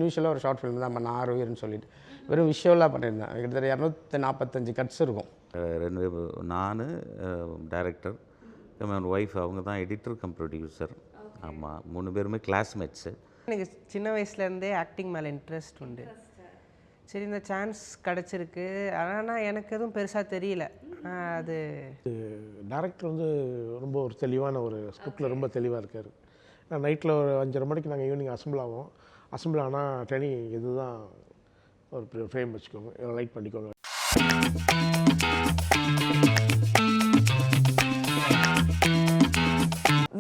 யூஷுவலாக ஒரு short film தான் பண்ண ஆறுயிர்னு சொல்லிட்டு வெறும் விஷுவலாக பண்ணியிருந்தேன். கிட்டத்தட்ட 245 கட்ஸ் இருக்கும். ரெண்டு நான் டைரக்டர் என்னோட ஒய்ஃப் அவங்க தான் எடிட்டர் கம் ப்ரொடியூசர். ஆமாம், 3 பேருமே கிளாஸ்மேட்ஸு. எனக்கு சின்ன வயசுலேருந்தே ஆக்டிங் மேலே இன்ட்ரெஸ்ட் உண்டு. சரி, இந்த சான்ஸ் கிடச்சிருக்கு. ஆனால் எனக்கு எதுவும் பெருசாக தெரியல. அது டேரக்டர் வந்து ரொம்ப ஒரு தெளிவான ஒரு ஸ்கிரிப்டில் ரொம்ப தெளிவாக இருக்கார். நைட்டில் ஒரு 5:30 மணிக்கு நாங்கள் ஈவினிங் அசம்பிள் ஆகும். அசம்பிள் ஆனால் டெனி இதுதான் ஒரு ஃப்ரேம் வச்சுக்கோங்க, லைட் பண்ணிக்கோங்க.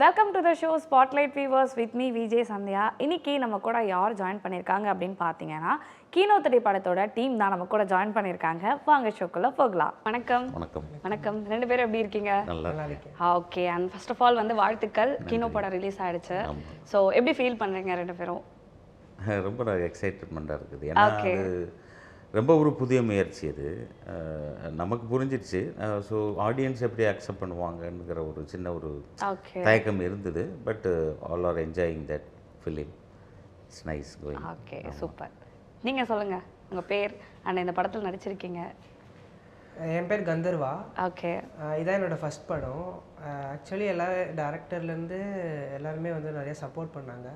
Welcome to the show spotlight viewers with me VJ Sandhya. இன்னைக்கு நம்ம கூட யார் ஜாயின் பண்ணியிருக்காங்க அப்படின்னு பார்த்தீங்கன்னா கீனோ திரைப்படத்தோட டீம் தான் நம்ம கூட ஜாயின் பண்ணியிருக்காங்க. வாங்க ஷோக்குள்ள போகலாம். வணக்கம். வணக்கம். வணக்கம். 2 பேரும் எப்படி இருக்கீங்க? நல்லா. Okay. And first of all வந்து வாழ்த்துக்கள், கீனோ படம் ரிலீஸ் ஆயிடுச்சு. ஸோ எப்படி ஃபீல் பண்ணுறீங்க 2 பேரும்? ரொம்ப எக்ஸைட்மெண்ட்டாக இருக்குது. ஏன்னா அது ரொம்ப ஒரு புதிய முயற்சி. அது நமக்கு புரிஞ்சிடுச்சு. ஸோ ஆடியன்ஸ் எப்படி அக்செப்ட் பண்ணுவாங்கங்கிற ஒரு சின்ன ஒரு தயக்கம் இருந்தது. But all R enjoying that film. It's nice going. Okay, super. நீங்கள் சொல்லுங்கள், உங்கள் பேர் அண்ட் இந்த படத்தில் நடிச்சிருக்கீங்க. என் பேர் கந்தர்வா. ஓகே. இதான் என்னோடய ஃபஸ்ட் படம். ஆக்சுவலி எல்லா டேரக்டர்லேருந்து எல்லாருமே வந்து நிறைய சப்போர்ட் பண்ணாங்க.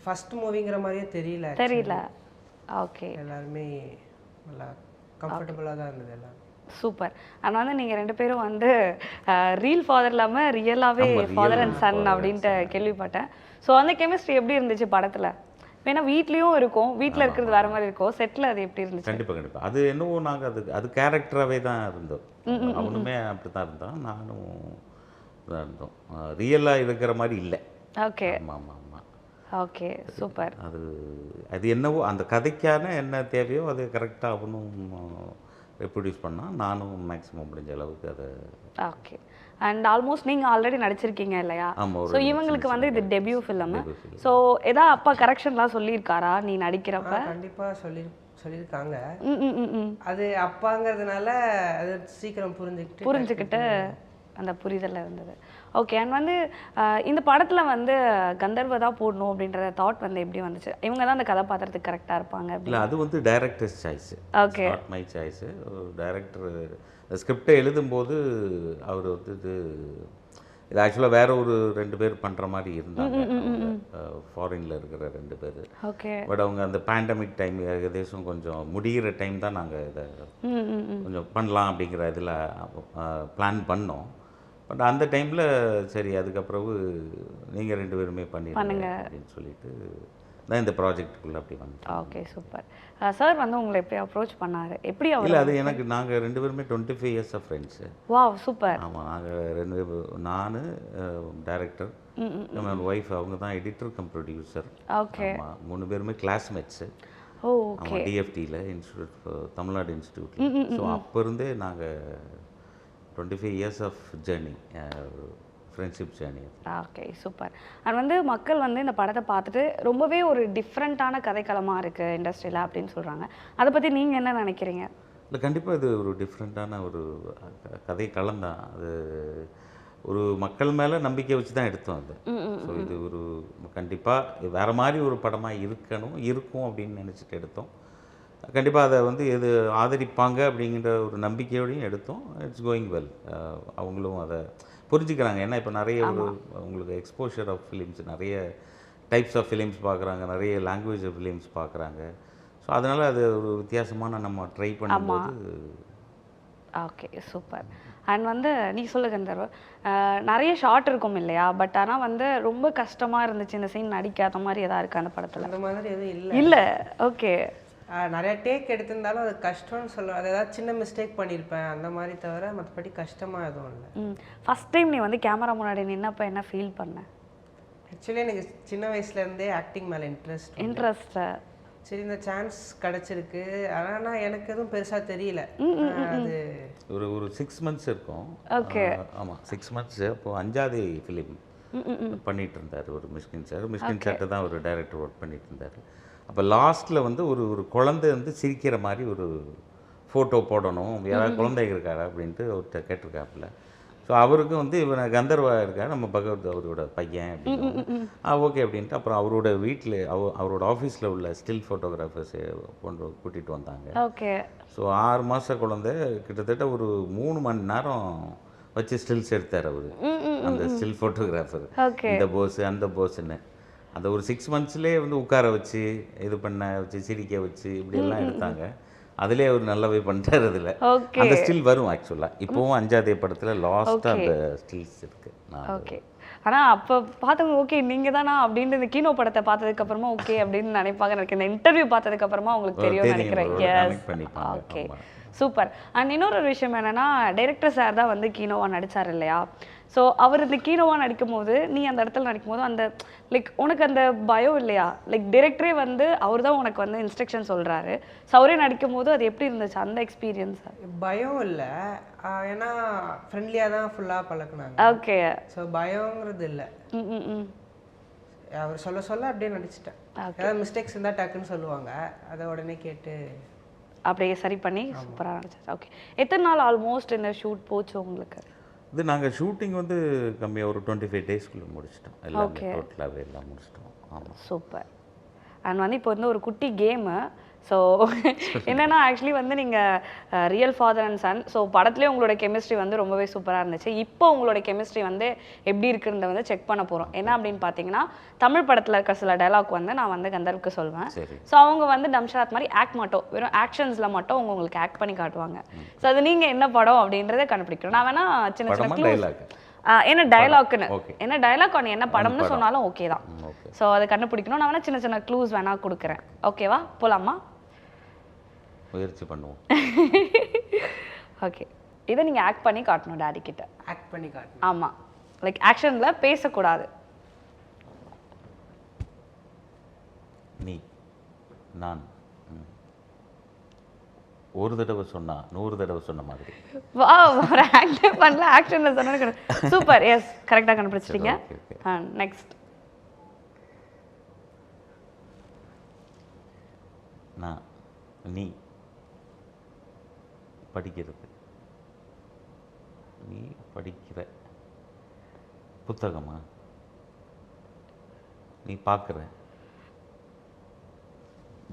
ஃபஸ்ட் மூவிங்கிற மாதிரியே தெரியல. ஓகே. எல்லாருமே நல்லா கம்ஃபர்டபுளாக தான் இருந்தது எல்லாம். சூப்பர். ஆனால் வந்து நீங்கள் 2 பேரும் வந்து ரீல் ஃபாதர் இல்லாமல் ரியலாகவே ஃபாதர் அண்ட் சன் அப்படின்ட்டு கேள்விப்பட்டேன். ஸோ அந்த கெமிஸ்ட்ரி எப்படி இருந்துச்சு படத்தில்? ஏன்னா வீட்லேயும் இருக்கும், வீட்டில் இருக்கிறது வேறு மாதிரி இருக்கும், செட்டில் அது எப்படி இருந்துச்சு? கண்டிப்பாக அது என்னவோ நாங்கள் அது கேரக்டராகவே தான் இருந்தோம். அவனுமே அப்படி தான் இருந்தான், நானும் தான் இருந்தோம். ரியலாக இருக்கிற மாதிரி இல்லை. ஓகே. ஆமாம். Okay, super. அது என்னவோ அந்த கதைக்கான என்ன தேவையோ அது கரெக்டாக அவனும் ரெப்ரொடியூஸ் பண்ணால், நானும் மேக்ஸிமம் முடிஞ்ச அளவுக்கு அதை. ஓகே. அண்ட் ஆல்மோஸ்ட் நீங்கள் ஆல்ரெடி நடிச்சிருக்கீங்க இல்லையா? ஸோ இவங்களுக்கு வந்து இது டெபியூ ஃபிலிம். ஸோ ஏதாவது அப்பா கரெக்ஷன்லாம் சொல்லியிருக்காரா நீ நடிக்கிறப்ப? கண்டிப்பாக சொல்லியிருக்காங்க. அது அப்பாங்கிறதுனால அது சீக்கிரம் புரிஞ்சுக்கிட்டு அந்த புரிதல் இருந்தது. ஓகே. அண்ட் வந்து இந்த படத்தில் வந்து கந்தர்வ தான் போடணும் அப்படின்ற தாட் வந்து எப்படி வந்துச்சு? இவங்க தான் அந்த கதாபாத்திரத்துக்கு கரெக்டாக இருப்பாங்க இல்லை, அது வந்து directors choice. Okay. My choice. Director ஸ்கிரிப்டை எழுதும்போது அவர் வந்து இது ஆக்சுவலாக வேற ஒரு 2 பேர் பண்ணுற மாதிரி இருந்தாங்க, ஃபாரினில் இருக்கிற 2 பேர். ஓகே. பட் அவங்க அந்த பேண்டமிக் டைம் ஏகதேசம் கொஞ்சம் முடிகிற டைம் தான் நாங்கள் இதை கொஞ்சம் பண்ணலாம் அப்படிங்கிற இதில் பிளான் பண்ணோம். பட் அந்த டைமில் சரி, அதுக்கப்புறம் நீங்கள் 2 பேருமே பண்ணிடுங்க அப்படின்னு சொல்லிட்டு தான் இந்த ப்ராஜெக்டுக்குள்ளே அப்படி வந்துட்டோம். Okay, super. சார் வந்து உங்களை எப்படி அப்ரோச் பண்ணார்? எப்படி? இல்லை, அது எனக்கு நாங்கள் 2 பேருமே 25 years of friends. Wow, super. ஆமாம், நாங்கள் 2 பேர், நான் டைரக்டர், என்னோட ஒய்ஃப் அவங்க தான் எடிட்டர் கம் ப்ரொடியூசர். ஓகே. ஆமாம், 3 பேருமே கிளாஸ்மேட்ஸு. ஓகே. டிஎஃப்டியில் இன்ஸ்டியூட், தமிழ்நாடு இன்ஸ்டியூட்டில். ஸோ அப்போ இருந்தே நாங்கள் 25 years of journey, friendship journey. Okay, super. And வந்து மக்கள் வந்து இந்த படத்தை பார்த்துட்டு ரொம்பவே ஒரு டிஃப்ரெண்ட்டான கதைக்களமாக இருக்குது இண்டஸ்ட்ரியில் அப்படின்னு சொல்கிறாங்க. அதை பற்றி நீங்கள் என்ன நினைக்கிறீங்க? இல்லை, கண்டிப்பாக இது ஒரு டிஃப்ரெண்ட்டான ஒரு கதைக்களம் தான். அது ஒரு மக்கள் மேலே நம்பிக்கை வச்சு தான் எடுத்தோம் அது. ஸோ இது ஒரு கண்டிப்பாக வேறு மாதிரி ஒரு படமாக இருக்கும் அப்படின்னு நினச்சிட்டு எடுத்தோம். கண்டிப்பாக அதை வந்து எது ஆதரிப்பாங்க அப்படிங்கிற ஒரு நம்பிக்கையோடையும் எடுத்தோம். It's going well. அவங்களும் அதை புரிஞ்சுக்கிறாங்க. ஏன்னா இப்போ நிறைய உங்களுக்கு எக்ஸ்போஷர் ஆஃப் ஃபிலிம்ஸ், நிறைய டைப்ஸ் ஆஃப் ஃபிலிம்ஸ் பார்க்குறாங்க, நிறைய லாங்குவேஜ் ஆஃப் ஃபிலிம்ஸ் பார்க்குறாங்க. ஸோ அதனால் அது ஒரு வித்தியாசமான நம்ம ட்ரை பண்ணும்போது. Okay, super. அண்ட் வந்து நீ சொல்லுங்க கந்தர்வ, நிறைய ஷார்ட் இருக்கும் இல்லையா? பட் ஆனால் வந்து ரொம்ப கஷ்டமாக இருந்துச்சு இந்த சீன் நடிக்காத மாதிரி எதாவது இருக்குது அந்த படத்தில்? அந்த மாதிரி எதுவும் இல்லை. ஓகே. நிறைய டேக் எடுத்திருந்தாலும் அது கஷ்டம்னு சொல்லுவேன். அது ஏதாவது சின்ன மிஸ்டேக் பண்ணியிருப்பேன் அந்த மாதிரி, தவிர மற்றபடி கஷ்டமாக எதுவும் இல்லை. ஃபஸ்ட் டைம் நீ வந்து கேமரா முன்னாடி நின்னப்போ என்ன ஃபீல் பண்ண? ஆக்சுவலி எனக்கு சின்ன வயசுலேருந்தே ஆக்டிங் மேலே இன்ட்ரெஸ்ட்டு. சரி, இந்த சான்ஸ் கிடச்சிருக்கு. ஆனால் எனக்கு எதுவும் பெருசாக தெரியல. அது ஒரு 6 months இருக்கும். ஓகே. ஆமாம், 6 months. அப்போது 5வது ஃபிலிம் பண்ணிகிட்டு இருந்தார் ஒரு மிஷ்கின் சார்ட்ட தான் ஒரு டைரக்டர் ஒர்க் பண்ணிகிட்டு இருந்தார். அப்போ லாஸ்ட்டில் வந்து ஒரு குழந்தை வந்து சிரிக்கிற மாதிரி ஒரு ஃபோட்டோ போடணும், யாராவது குழந்தை இருக்காரா அப்படின்ட்டு அவர்கிட்ட கேட்டிருக்காப்புல. ஸோ ஸோ அவருக்கும் வந்து இவன் கந்தர்வா இருக்கா நம்ம பகவத் அவரோட பையன் அப்படின்னு ஓகே அப்படின்ட்டு அப்புறம் அவரோட வீட்டில் அவரோட ஆஃபீஸில் உள்ள ஸ்டில் ஃபோட்டோகிராஃபர்ஸ் கூட்டிகிட்டு வந்தாங்க. ஓகே. ஸோ 6 மாத குழந்தை கிட்டத்தட்ட ஒரு 3 மணி நேரம் வச்சு ஸ்டில்ஸ் எடுத்தார் அவர், அந்த ஸ்டில் ஃபோட்டோகிராஃபர். இந்த போஸு அந்த போஸுன்னு அந்த ஒரு 6 மந்த்ஸ்லேயே வந்து உட்கார வச்சு இது பண்ண வச்சு சிரிக்க வச்சு இப்படியெல்லாம் எடுத்தாங்க. அதிலே அவர் நல்லாவே பண்ணிட்டார். அதில் அந்த ஸ்டில் வரும் ஆக்சுவலாக இப்போவும் 5ஆவது படத்தில் லாஸ்ட்டாக அந்த ஸ்டில்ஸ் இருக்குது. ஓகே. ஆனால் அப்போ பார்த்தவங்க ஓகே நீங்கள் தானா அப்படின்ட்டு இந்த கீனோ படத்தை பார்த்ததுக்கப்புறமா ஓகே அப்படின்னு நினைப்பாங்க. எனக்கு இந்த இன்டர்வியூ பார்த்ததுக்கப்புறமா உங்களுக்கு தெரியும்னு நினைக்கிறேன். S, okay, super. அண்ட் இன்னொரு விஷயம் என்னென்னா டைரக்டர் சார் தான் வந்து கீனோவா நடித்தார் இல்லையா? ஸோ அவர் இந்த கீனோவா நடிக்கும் போது நீ அந்த இடத்துல நடிக்கும் போது அந்த லைக் உனக்கு அந்த பயம் இல்லையா? லைக் டைரக்டரே வந்து அவர் தான் உனக்கு வந்து இன்ஸ்ட்ரக்ஷன் சொல்கிறாரு. ஸோ அவரே நடிக்கும் போது அது எப்படி இருந்துச்சு அந்த எக்ஸ்பீரியன்ஸ்? பயம் இல்லை, ஏன்னா ஃப்ரெண்ட்லியாக தான் ஃபுல்லாக பழக்கினாங்க. ஓகே. ஸோ பயங்கிறது இல்லை. அவர் சொல்ல சொல்ல அப்படியே நடிச்சிட்டேன். ஏதாவது மிஸ்டேக்ஸ் இருந்தால் டக்குன்னு சொல்லுவாங்க, அதை உடனே கேட்டு அப்படியே சரி பண்ணி சூப்பராக நடிச்சாச்சு. ஓகே. எத்தனை நாள் ஆல்மோஸ்ட் இந்த ஷூட் போச்சு உங்களுக்கு? இது நாங்கள் ஷூட்டிங் வந்து கம்மியாக ஒரு 25 டேஸ்க்குள்ளே முடிச்சிட்டோம். எல்லாம் டோட்டலாகவே எல்லாம் முடிச்சிட்டோம். ஆமாம், சூப்பர். அண்ட் வந்து இப்போ வந்து ஒரு குட்டி கேமு. ஸோ என்னென்னா ஆக்சுவலி வந்து நீங்கள் real father and son, so படத்துலேயே உங்களோட கெமிஸ்ட்ரி வந்து ரொம்பவே சூப்பராக இருந்துச்சு. இப்போ உங்களோட கெமிஸ்ட்ரி வந்து எப்படி இருக்குன்றத வந்து செக் பண்ண போகிறோம். என்ன அப்படின்னு பார்த்தீங்கன்னா தமிழ் படத்தில் இருக்க சில டைலாக் வந்து நான் வந்து கந்தர்வுக்கு சொல்வேன். ஸோ அவங்க வந்து டம்ஷராத் மாதிரி ஆக்ட் மட்டும் வெறும் ஆக்ஷன்ஸில் மட்டும் உங்களுக்கு ஆக்ட் பண்ணி காட்டுவாங்க. ஸோ அது நீங்கள் என்ன படம் அப்படின்றத கண்டுபிடிக்கணும். நான் வேணா சின்ன சின்ன க்ளூஸ் என்ன டைலாக்னு என்ன டைலாக் ஒன்று என்ன படம்னு சொன்னாலும் ஓகே தான். ஸோ அதை கண்டுபிடிக்கணும். நான் வேணா சின்ன சின்ன க்ளூஸ் வேணா கொடுக்குறேன். ஓகேவா? போகலாமா? முயற்சி பண்ணுவோம். ஓகே. இதை நீங்கள் ஆக்ட் பண்ணி காட்டணும் டாடி கிட்ட. ஆக்ட் பண்ணி காட்டணும். ஆமாம், லைக் ஆக்ஷனில் பேசக்கூடாது. நீ நான் ஒரு தடவை சொன்னா 100 தடவை சொன்ன மாதிரி. வா, ஒரு ஆக்ட் பண்ணல ஆக்ஷனில் சொன்ன. சூப்பர். எஸ், கரெக்டாக கண்டுபிடிச்சிட்டீங்க. நெக்ஸ்ட். நான் நீ படிக்கிறது, நீ படிக்கிற புத்தகமா, நீ பார்க்குற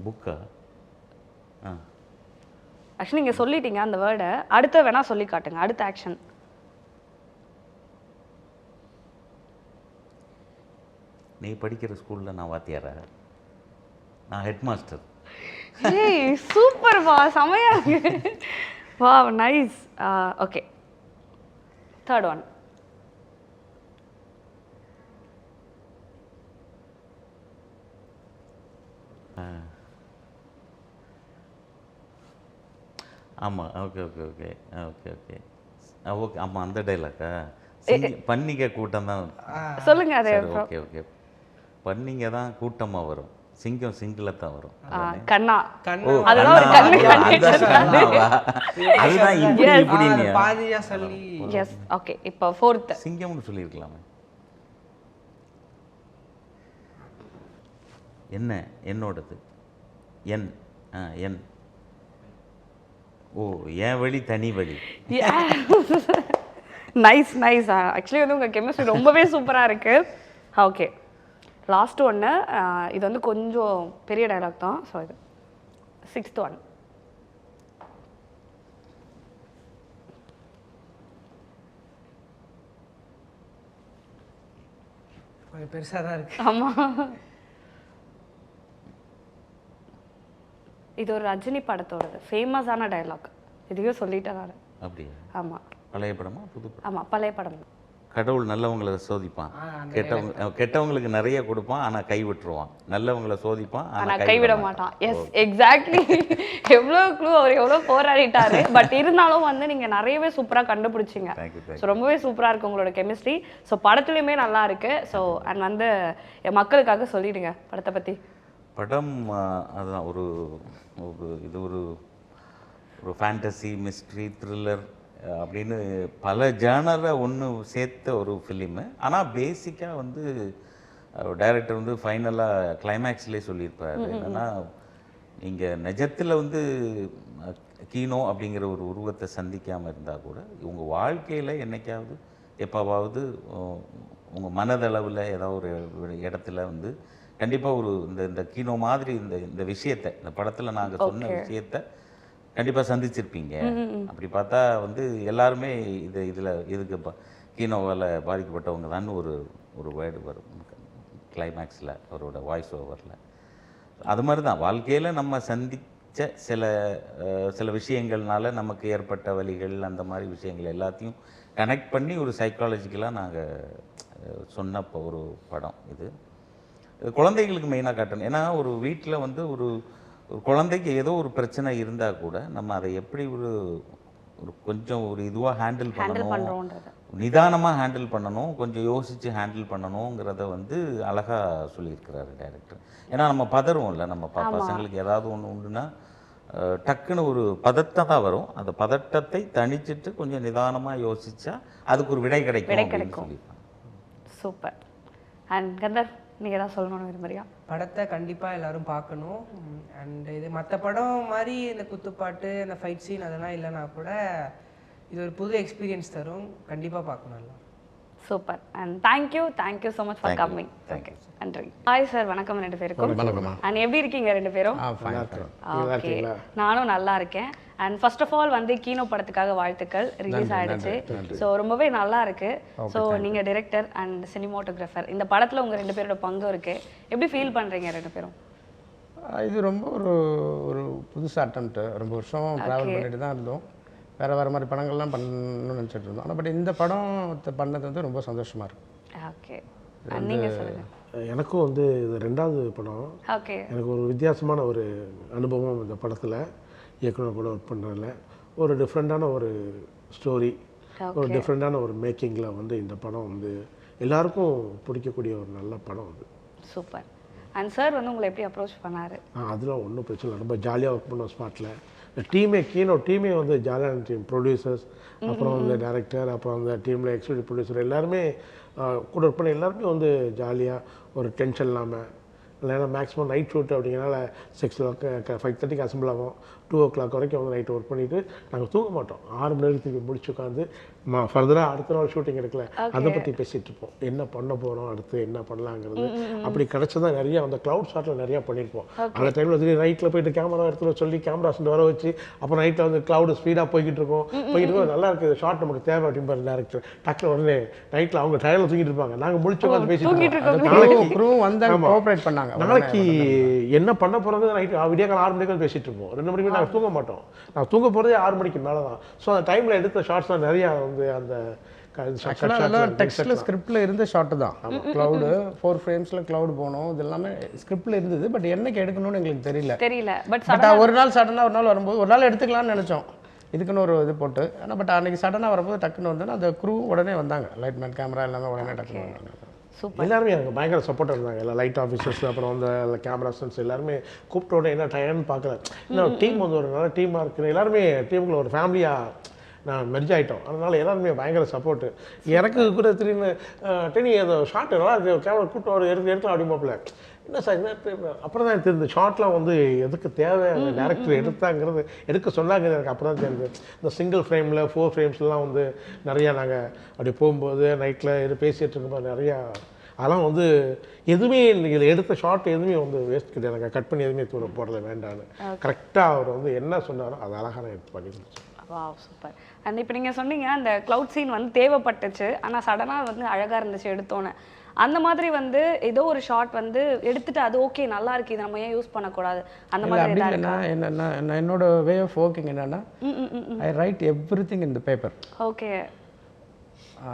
புக்கா? ஆக்சுவலி நீங்கள் சொல்லிட்டீங்க அந்த வேர்டை. அடுத்த வேணா சொல்லி காட்டுங்க, அடுத்த ஆக்ஷன். நீ படிக்கிற ஸ்கூலில் நான் வாத்தியாரா? நான் ஹெட் மாஸ்டர். ஏய் சூப்பர் வா, செமையா இருக்கு. Wow, nice. Okay, third one. ஆமாம், okay okay okay okay okay okay. ஆமாம், அந்த டைலாக்கா? பன்னிங்க கூட்டம் தான் சொல்லுங்க. அது ஓகே ஓகே. பன்னிங்க தான் கூட்டமாக வரும், சிங்கம் சிங்கிள தான் வரும். கண்ணா, அதெல்லாம் ஒரு கண்ணு அதுதான் இப்படி இப்படின்னு பாதியா சொல்லி. Yes, okay. இப்போ ஃபோர்த். சிங்கம்னு சொல்லியிருக்கலாமே. என்ன என்னோடது? என் என் ஓ, என் வழி தனி வழி. Nice nice. ஆக்சுவலி வந்து உங்கள் கெமிஸ்ட்ரி ரொம்பவே சூப்பராக இருக்கு. ஓகே, லாஸ்ட் ஒன்று. இது வந்து கொஞ்சம் பெரிய டைலாக் தான். ஸோ இது 6th ஒன். கொஞ்சம் பெருசாக தான் இருக்கு. ஆமாம், இது ஒரு ரஜினி படத்தோடது ஃபேமஸான டைலாக். இதுவே சொல்லிட்டேன் நான். அப்படியா? ஆமாம். பழைய படமா புது படம்? ஆமாம், பழைய படம். கடவுள் நல்லவங்களை சோதிப்பான், கெட்டவங்களுக்கு நிறைய கொடுப்பான், ஆனால் கை விட்டுருவான். நல்லவங்களை சோதிப்பான், ஆனால் கைவிட மாட்டான். Yes, exactly. எவ்வளோ க்ளூ, அவர் எவ்வளோ போராடிட்டாரு. பட் இருந்தாலும் வந்து நீங்கள் நிறையவே சூப்பராக கண்டுபிடிச்சிங்க. ஸோ ரொம்பவே சூப்பராக இருக்குது உங்களோட கெமிஸ்ட்ரி. ஸோ படத்துலையுமே நல்லா இருக்கு. ஸோ அண்ட் வந்து மக்களுக்காக சொல்லிடுங்க படத்தை பற்றி. படம் அதுதான் ஒரு இது ஒரு ஃபேண்டசி, மிஸ்ட்ரி, த்ரில்லர் அப்படின்னு பல ஜானரை ஒன்று சேர்த்த ஒரு ஃபிலிமு. ஆனால் பேசிக்காக வந்து டைரக்டர் வந்து ஃபைனலாக கிளைமேக்ஸ்லேயே சொல்லியிருப்பார். என்னென்னா நீங்கள் நிஜத்தில் வந்து கீனோ அப்படிங்கிற ஒரு உருவத்தை சந்திக்காமல் இருந்தால் கூட உங்கள் வாழ்க்கையில் என்னைக்காவது எப்போவாவது உங்கள் மனதளவில் ஏதாவது ஒரு இடத்துல வந்து கண்டிப்பாக ஒரு இந்த கீனோ மாதிரி இந்த விஷயத்தை இந்த படத்தில் நாங்கள் சொன்ன விஷயத்தை கண்டிப்பாக சந்திச்சிருப்பீங்க. அப்படி பார்த்தா வந்து எல்லாருமே இதுக்கு கீனோவால் பாதிக்கப்பட்டவங்க தான் ஒரு வேர்டு வரும் கிளைமேக்ஸில் அவரோட வாய்ஸ் ஓவரில். அது மாதிரி தான் வாழ்க்கையில் நம்ம சந்தித்த சில விஷயங்கள்னால நமக்கு ஏற்பட்ட வலிகள் அந்த மாதிரி விஷயங்கள் எல்லாத்தையும் கனெக்ட் பண்ணி ஒரு சைக்காலஜிக்கலாக நாங்கள் சொன்ன ஒரு படம் இது. குழந்தைகளுக்கு மெயினாக காட்டணும். ஏன்னா ஒரு வீட்டில் வந்து ஒரு குழந்தைக்கு ஏதோ ஒரு பிரச்சனை இருந்தால் கூட நம்ம அதை எப்படி ஒரு கொஞ்சம் ஒரு இதுவாக ஹேண்டில் பண்ணணும், நிதானமாக ஹேண்டில் பண்ணணும், கொஞ்சம் யோசித்து ஹேண்டில் பண்ணணுங்கிறத வந்து அழகாக சொல்லியிருக்கிறாரு டைரக்டர். ஏன்னா நம்ம பதறுவோம் இல்லை, நம்ம பசங்களுக்கு ஏதாவது ஒன்று உண்டுன்னா டக்குன்னு ஒரு பதட்டம் தான் வரும். அந்த பதட்டத்தை தணிச்சிட்டு கொஞ்சம் நிதானமாக யோசிச்சா அதுக்கு ஒரு விடை கிடைக்கும். சூப்பர். அண்ட் கந்தர், நீங்கள் ஏதாவது சொல்லணும்னு விரும்புறியா? படத்தை கண்டிப்பாக எல்லாரும் பார்க்கணும். அண்ட் இது மற்ற படம் மாதிரி இந்த குத்துப்பாட்டு இந்த ஃபைட் சீன் அதெல்லாம் இல்லைனா கூட இது ஒரு புது எக்ஸ்பீரியன்ஸ் தரும். கண்டிப்பாக பார்க்கணும் எல்லாம். Super. And thank you so much for coming. Okay, நன்றி. ஹாய் சார், வணக்கம் ரெண்டு பேருக்கும். அண்ட் எப்படி இருக்கீங்க ரெண்டு பேரும்? ஓகே, நானும் நல்லா இருக்கேன். அண்ட் ஃபர்ஸ்ட் ஆஃப் ஆல் வந்து கீனோ படத்துக்காக வாழ்த்துக்கள். ரிலீஸ் ஆகிடுச்சு. ஸோ ரொம்பவே நல்லா இருக்கு. ஸோ நீங்கள் டிரெக்டர் அண்ட் சினிமாட்டோகிராஃபர், இந்த படத்தில் உங்கள் ரெண்டு பேரோட பங்கு இருக்கு. எப்படி ஃபீல் பண்ணுறீங்க ரெண்டு பேரும்? இது ரொம்ப ஒரு புதுசாக அட்டம்ப்ட். ரொம்ப வருஷம் ட்ராவல் பண்ணிட்டு தான் இருந்தோம். வேறு மாதிரி படங்கள்லாம் பண்ணணும்னு நினச்சிட்டு இருந்தோம். ஆனால் பட் இந்த படம் பண்ணது வந்து ரொம்ப சந்தோஷமாக இருக்குது. ஓகே, நீங்கள் சொல்லுங்கள். எனக்கும் வந்து இது 2வது படம். ஓகே, எனக்கு ஒரு வித்தியாசமான ஒரு அனுபவம் இந்த படத்தில் இயக்குனர் கூட ஒர்க் பண்ணுறதுல. ஒரு டிஃப்ரெண்ட்டான ஒரு ஸ்டோரி, ஒரு டிஃப்ரெண்ட்டான ஒரு மேக்கிங்கில் வந்து இந்த படம் வந்து எல்லாருக்கும் பிடிக்கக்கூடிய ஒரு நல்ல படம் அது. சூப்பர். அண்ட் சார் வந்து உங்களை எப்படி அப்ரோச் பண்ணார்? அதெல்லாம் ஒன்றும் பிரச்சனை இல்லை. ரொம்ப ஜாலியாக ஒர்க் பண்ணோம் ஸ்பாட்டில். கீனோ டீமே வந்து ஜாலியான டீம். ப்ரொடியூசர்ஸ், அப்புறம் வந்து டைரக்டர், அப்புறம் அந்த டீமில் எக்ஸிக்யூட்டிவ் ப்ரொடியூசர் எல்லாருமே கூட ஒர்க் பண்ண எல்லாருமே வந்து ஜாலியாக ஒரு டென்ஷன் இல்லாமல். இல்லைன்னா மேக்ஸிமம் நைட் ஷூட் அப்படிங்கிறனால 6 o'clock 5:30 அசம்பிள் ஆகும். 2 o'clock வரைக்கும் வந்து நைட்டு ஒர்க் பண்ணிவிட்டு நாங்கள் தூங்க மாட்டோம். 6 மணி நேரத்துக்கு திருப்பி முடிச்சு உட்காந்து ஃபர்தராக அடுத்த நாள் ஷூட்டிங் எடுக்கல அதை பற்றி பேசிகிட்டு இருப்போம். என்ன பண்ண போகிறோம், அடுத்து என்ன பண்ணலாங்கிறது. அப்படி கிடச்சதான் நிறையா அந்த க்ளவுட் ஷாட்டில் நிறையா பண்ணியிருப்போம். அந்த டைமில் திடீர் நைட்டில் போயிட்டு கேமரா எடுத்துகிட்டு சொல்லி கேமரா வர வச்சு அப்புறம் நைட்டில் வந்து க்ளவுடு ஸ்பீடாக போய்கிட்டு இருக்கோம். நல்லா இருக்குது ஷார்ட் நமக்கு தேவை அப்படின்னு டேரக்டர் டக்குனு உடனே நைட்டில் அவங்க டயரில் தூங்கிட்டு இருப்பாங்க. நாங்கள் முடிச்சு உட்காந்து பேசிட்டு நாளைக்கு என்ன பண்ண போகிறது நைட்டு விடிய காலம் 6 மணிக்கு பேசிகிட்டு இருப்போம். 2 மணிக்கு நாங்கள் தூங்க மாட்டோம். நாங்கள் தூங்க போகிறதே 6 மணிக்கு மேலே தான். ஸோ அந்த டைமில் எடுத்த ஷார்ட்ஸ்லாம் நிறையா வந்து அந்த டெக்ஸ்ட்ல ஸ்கிரிப்ட்ல இருந்த ஷாட் தான். கிளவுடு 4 ஃப்ரேம்ஸ்ல கிளவுட் போனோம். இது எல்லாமே ஸ்கிரிப்ட்ல இருந்தது. பட் என்னைக்கு எடுக்கணும்னு எங்களுக்கு தெரியல. பட் ஒரு நாள் சடனாக ஒரு நாள் வரும்போது ஒரு நாள் எடுத்துக்கலாம்னு நினச்சோம். இதுக்குன்னு ஒரு இது போட்டு. ஆனால் பட் அன்றைக்கி சடனாக வரும்போது டக்குன்னு வந்தோன்னா அந்த க்ரூ உடனே வந்தாங்க. லைட்மேன் கேமரா எல்லாமே உடனே டக்குன்னு வந்தாங்க. எல்லாருமே எனக்கு பயங்கர சப்போர்ட்டாக இருந்தாங்க. எல்லா லைட் ஆஃபீஸர்ஸ், அப்புறம் வந்து கேமராஸ் எல்லாருமே கூப்பிட்டோட என்ன டயர்னு பார்க்கல. இன்னும் டீம் வந்து ஒரு நல்ல டீமாக இருக்குது. எல்லாருமே டீமுக்குள்ள ஒரு ஃபேமிலியாக நான் மெர்ஜ் ஆகிட்டோம். அதனால் எல்லாருமே பயங்கர சப்போர்ட்டு. எனக்கு கூட திடீர்னு டெனி அந்த ஷார்ட் நல்லா இருக்குது, கேமரா கூப்பிட்டு ஒரு எடுக்கலாம் அப்படிமாப்பில். என்ன சார் என்ன அப்புறம் தான் தெரிஞ்சு ஷார்ட்லாம் வந்து எதுக்கு தேவை அந்த டேரக்டர் எடுத்தாங்கிறது எடுக்க சொன்னாங்க. எனக்கு அப்புறம் தான் தெரிஞ்சு இந்த சிங்கிள் ஃப்ரேமில் 4 ஃப்ரேம்ஸ்லாம் வந்து நிறையா நாங்கள் அப்படி போகும்போது நைட்டில் இது பேசிகிட்டு இருக்கும்போது நிறையா அதெல்லாம் வந்து எதுவுமே இதில் எடுத்த ஷார்ட் எதுவுமே வந்து வேஸ்ட் கிடையாது. நாங்கள் கட் பண்ணி எதுவுமே போடல வேண்டான்னு கரெக்டாக அவர் வந்து என்ன சொன்னாரோ அது அழகாக நான் பண்ணி கொடுத்தேன். Wow, super. அண்ட் இப்போ நீங்கள் சொன்னீங்க அந்த க்ளவுட் சீன் வந்து தேவைப்பட்டுச்சு, ஆனால் சடனாக வந்து அழகாக இருந்துச்சு எடுத்தோன்னே. அந்த மாதிரி வந்து ஏதோ ஒரு ஷாட் வந்து எடுத்துட்டு அது ஓகே நல்லா இருக்கு, இதை நம்ம ஏன் யூஸ் பண்ணக்கூடாது அந்த மாதிரி என்னோட வே ஆஃப் ஒர்க்கிங் என்னன்னா I write everything in the paper. Okay,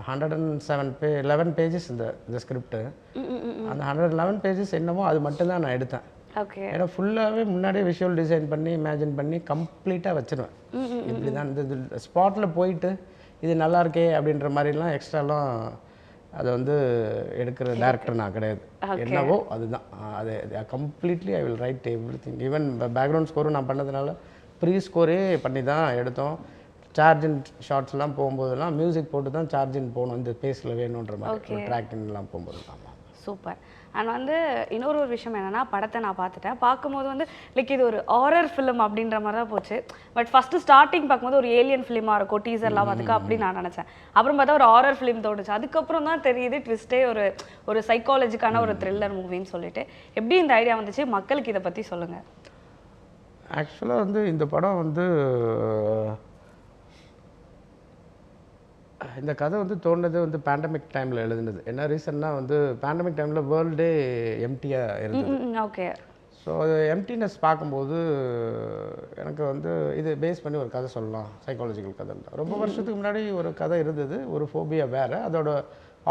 11 pages இந்த ஸ்கிரிப்ட். அந்த 111 பேஜஸ் என்னமோ அது மட்டும்தான் நான் எடுத்தேன். ஓகே, ஏன்னா ஃபுல்லாகவே முன்னாடியே விஷுவல் டிசைன் பண்ணி இமேஜின் பண்ணி கம்ப்ளீட்டாக வச்சுருவேன். இப்படி தான் இந்த ஸ்பாட்டில் போயிட்டு இது நல்லா இருக்கே அப்படின்ற மாதிரிலாம் எக்ஸ்ட்ராலாம் அதை வந்து எடுக்கிற டேரக்டர் நான் கிடையாது. என்னவோ அதுதான் அது completely I will write everything. Even background ஸ்கோரும் நான் பண்ணதுனால ப்ரீ ஸ்கோரே பண்ணி தான் எடுத்தோம். சார்ஜின் ஷார்ட்ஸ்லாம் போகும்போதெல்லாம் மியூசிக் போட்டு தான் சார்ஜின் போகணும் இந்த பேஸில் வேணுன்ற மாதிரி ட்ராக்கின்லாம் போகும்போது. சூப்பர். அண்ட் வந்து இன்னொரு ஒரு விஷயம் என்னன்னா, படத்தை நான் பார்த்துட்டேன். பார்க்கும்போது வந்து லைக் இது ஒரு ஹாரர் ஃபிலிம் அப்படின்ற மாதிரி தான் போச்சு. பட் ஃபர்ஸ்ட் ஸ்டார்டிங் பார்க்கும்போது ஒரு ஏலியன் ஃபிலிமாக இருக்கும், டீசர்லாம் பார்த்துக்க அப்படின்னு நான் நினச்சேன். அப்புறம் பார்த்தா ஒரு ஹாரர் ஃபிலிம் தோணுச்சு. அதுக்கப்புறம் தான் தெரியுது ட்விஸ்டே ஒரு சைக்காலஜிக்கான ஒரு த்ரில்லர் மூவின்னு சொல்லிட்டு. எப்படி இந்த ஐடியா வந்துச்சு? மக்களுக்கு இதை பற்றி சொல்லுங்கள். ஆக்சுவலாக வந்து இந்த படம் வந்து இந்த கதை வந்து தோணுனது வந்து பேண்டமிக் டைமில் எழுதுனது. என்ன ரீசன்னா வந்து பேண்டமிக் டைமில் வேர்ல்டே எம்டியாக இருந்தது. ஓகே. ஸோ அது எம்டினஸ் பார்க்கும்போது எனக்கு வந்து இது பேஸ் பண்ணி ஒரு கதை சொல்லலாம், சைக்காலஜிக்கல் கதை. ரொம்ப வருஷத்துக்கு முன்னாடி ஒரு கதை இருந்தது, ஒரு ஃபோபியா வேறு, அதோட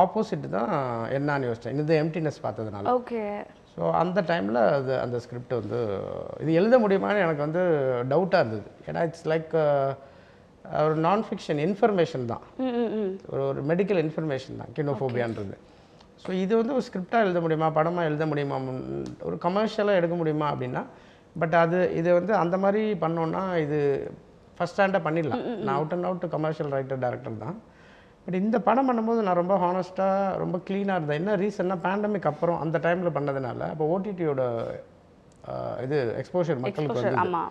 ஆப்போசிட் தான் என்னான்னு யோசித்தேன் இந்த எம்டினஸ் பார்த்ததுனால. ஓகே. ஸோ அந்த டைமில் அந்த ஸ்கிரிப்ட் வந்து இது எழுத முடியுமான்னு எனக்கு வந்து டவுட்டாக இருந்தது. ஏன்னா இட்ஸ் லைக் ஒரு நான் ஃபிக்ஷன் இன்ஃபர்மேஷன் தான், ஒரு மெடிக்கல் இன்ஃபர்மேஷன் தான் கினோஃபோபியான்றது. ஸோ இது வந்து ஒரு ஸ்கிரிப்டாக எழுத முடியுமா, படமாக எழுத முடியுமா, ஒரு கமர்ஷியலாக எடுக்க முடியுமா அப்படின்னா, பட் இது வந்து அந்த மாதிரி பண்ணோன்னா இது ஃபஸ்ட் ஸ்டாண்டாக பண்ணிடலாம். நான் out and out commercial writer director தான். பட் இந்த படம் பண்ணும்போது நான் ரொம்ப ஹானஸ்ட்டாக ரொம்ப க்ளீனாக இருந்தேன். என்ன ரீசன்னா பேண்டமிக் அப்புறம் அந்த டைமில் பண்ணதுனால அப்போ ஓடிடியோட இது எக்ஸ்போஷர் மக்களுக்கு வந்து,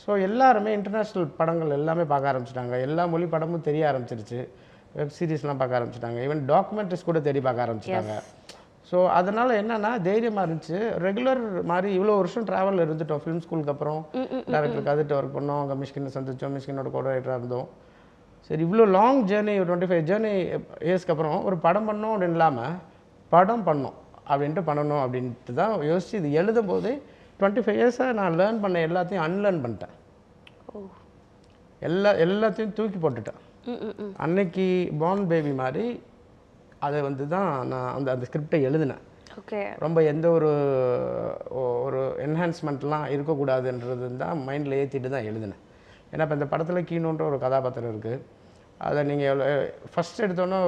ஸோ எல்லாருமே இன்டர்நேஷ்னல் படங்கள் எல்லாமே பார்க்க ஆரம்பிச்சிட்டாங்க, எல்லா மொழி படமும் தெரிய ஆரம்பிச்சிருச்சு, வெப் சீரிஸ்லாம் பார்க்க ஆரம்பிச்சிட்டாங்க, ஈவன் டாக்குமெண்ட்ரிஸ் கூட தேடி பார்க்க ஆரம்பிச்சிட்டாங்க. ஸோ அதனால் என்னென்னா தைரியமாக இருந்துச்சு. ரெகுலர் மாதிரி இவ்வளோ வருஷம் ட்ராவலில் இருந்துட்டோம். ஃபிலிம் ஸ்கூலுக்கு அப்புறம் டேரக்டருக்கு அதுட்டு ஒர்க் பண்ணோம், அங்கே மிஷ்கினை சந்தித்தோம், மிஷ்கினோட கோட ரைட்டராக இருந்தோம். சரி இவ்வளோ லாங் ஜேர்னி, 25 ஜேர்னி இயர்ஸ்க்கு அப்புறம் ஒரு படம் பண்ணோம் அப்படின்னு இல்லாமல் படம் பண்ணோம் அப்படின்ட்டு பண்ணணும் அப்படின்ட்டு தான் யோசிச்சு இது எழுதும் போது 25 இயர்ஸாக நான் லேர்ன் பண்ண எல்லாத்தையும் அன்லேர்ன் பண்ணிட்டேன். எல்லாத்தையும் தூக்கி போட்டுட்டேன். அன்னைக்கு பார்ன் பேபி மாதிரி அதை வந்து தான் நான் அந்த ஸ்கிரிப்டை எழுதினேன். ஓகே. ரொம்ப எந்த ஒரு என்ஹான்ஸ்மெண்ட்லாம் இருக்கக்கூடாதுன்றது தான் மைண்டில் ஏற்றிட்டு தான் எழுதினேன். ஏன்னா இப்போ இந்த படத்தில் கீனோன்ற ஒரு கதாபாத்திரம் இருக்குது. அதை நீங்கள் ஃபஸ்ட் எடுத்தோன்னே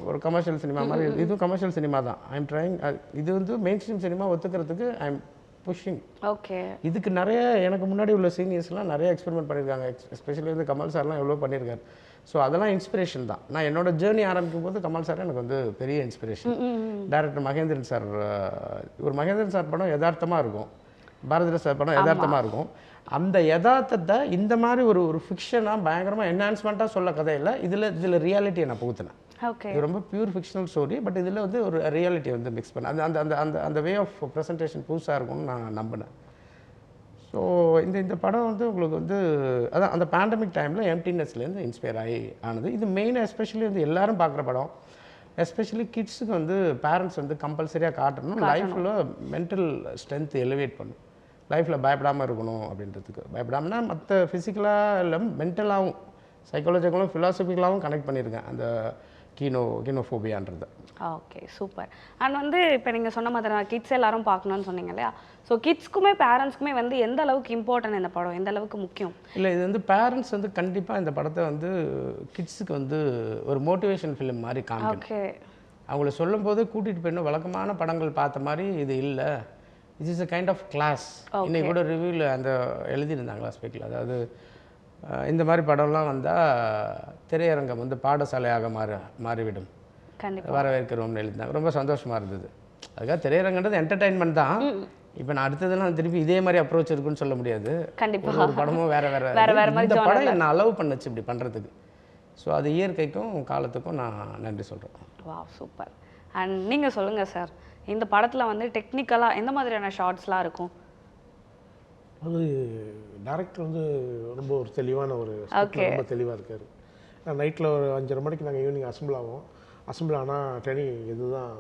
ஒரு கமர்ஷியல் சினிமா மாதிரி, இதுவும் கமர்ஷியல் சினிமா தான். I'm trying. இது வந்து மெயின் ஸ்ட்ரீம் சினிமா ஒத்துக்கிறதுக்கு ஐம் புஷிங். ஓகே. இதுக்கு நிறைய எனக்கு முன்னாடி உள்ள சீனியர்ஸ்லாம் நிறைய எக்ஸ்பெரிமெண்ட் பண்ணியிருக்காங்க. எஸ்பெஷலி வந்து கமல் சார்லாம் எவ்வளோ பண்ணியிருக்காரு. ஸோ அதெல்லாம் இன்ஸ்பிரேஷன் தான். நான் என்னோட ஜேர்னி ஆரம்பிக்கும் போது கமல் சார் எனக்கு வந்து பெரிய இன்ஸ்பிரேஷன். டைரக்டர் மகேந்திரன் சார், ஒரு மகேந்திரன் சார் படம் யதார்த்தமாக இருக்கும், பாரதிராஜா சார் படம் யதார்த்தமாக இருக்கும். அந்த யதார்த்தத்தை இந்த மாதிரி ஒரு ஃபிக்ஷனாக பயங்கரமாக என்ஹான்ஸ்மெண்ட்டாக சொல்ல கதையில் இதில் ரியாலிட்டியை நான் புகுத்தினேன். இது ரொம்ப பியூர் ஃபிக்ஷனல் ஸ்டோரி, பட் இதில் வந்து ஒரு ரியாலிட்டியை வந்து மிக்ஸ் பண்ண அந்த அந்த அந்த அந்த வே ஆஃப் ப்ரெசன்டேஷன் புதுசாக இருக்கும்னு நான் நம்பினேன். ஸோ இந்த படம் வந்து உங்களுக்கு வந்து அதான் அந்த பேண்டமிக் டைமில் எம்டினஸ்லேருந்து இன்ஸ்பயர் ஆனது. இது மெயினாக எஸ்பெஷலி வந்து எல்லோரும் பார்க்குற படம். எஸ்பெஷலி கிட்ஸுக்கு வந்து பேரண்ட்ஸ் வந்து கம்பல்சரியாக காட்டணும். லைஃப்பில் மென்டல் ஸ்ட்ரென்த் எலிவேட் பண்ணும், லைஃப்பில் பயப்படாமல் இருக்கணும் அப்படின்றதுக்கு. பயப்படாமனா மற்ற ஃபிசிக்கலாக இல்லை, மென்டலாகவும் சைக்காலஜிக்கலாகவும் ஃபிலாசபிக்கலாகவும் கனெக்ட் பண்ணியிருக்கேன் அந்த கீனோஃபோபியான்றது. Okay, super. அண்ட் வந்து இப்போ நீங்கள் சொன்ன மாதிரி கிட்ஸ் எல்லாரும் பார்க்கணும்னு சொன்னீங்க இல்லையா? ஸோ கிட்ஸ்க்குமே பேரண்ட்ஸ்க்குமே வந்து எந்த அளவுக்கு இம்பார்ட்டன்ட் இந்த படம், எந்த அளவுக்கு முக்கியம்? இல்லை, இது வந்து பேரண்ட்ஸ் வந்து கண்டிப்பாக இந்த படத்தை வந்து கிட்ஸுக்கு வந்து ஒரு மோட்டிவேஷன் ஃபிலிம் மாதிரி காமிக்கணும். ஓகே. அவங்கள சொல்லும்போது கூட்டிகிட்டு போயிடணும். வழக்கமான படங்கள் பார்த்த மாதிரி இது இல்லை, it is a kind of class. இன்னைக்கு கூட ரிவ்யூவில் அந்த எழுதியிருந்தாங்க கிளாஸ்பேக்கில். அதாவது இந்த மாதிரி படம்லாம் வந்தால் திரையரங்கம் வந்து பாடசாலையாக மாறிவிடும், வரவேற்கிறோம்னு எழுதினாங்க. ரொம்ப சந்தோஷமாக இருந்தது. அதுக்காக திரையரங்கன்றது என்டர்டைன்மெண்ட் தான். இப்போ நான் அடுத்ததெல்லாம் திருப்பி இதே மாதிரி அப்ரோச் இருக்குன்னு சொல்ல முடியாது. கண்டிப்பாக ஒரு படமும் வேறு இந்த படம் என்ன அலோவ் பண்ணுச்சு இப்படி பண்ணுறதுக்கு. ஸோ அது இயற்கைக்கும் காலத்துக்கும் நான் நன்றி சொல்கிறேன். வா, சூப்பர். அண்ட் நீங்கள் சொல்லுங்கள் சார், இந்த படத்தில் வந்து டெக்னிக்கலாக எந்த மாதிரியான ஷார்ட்ஸ்லாம் இருக்கும்? அது டேரக்டர் வந்து ரொம்ப ஒரு தெளிவான ரொம்ப தெளிவாக இருக்கார். நான் நைட்டில் ஒரு 5:30 மணிக்கு நாங்கள் ஈவினிங் அசம்பிள் ஆகும். அசம்பிள் ஆனால் டெனி இதுதான்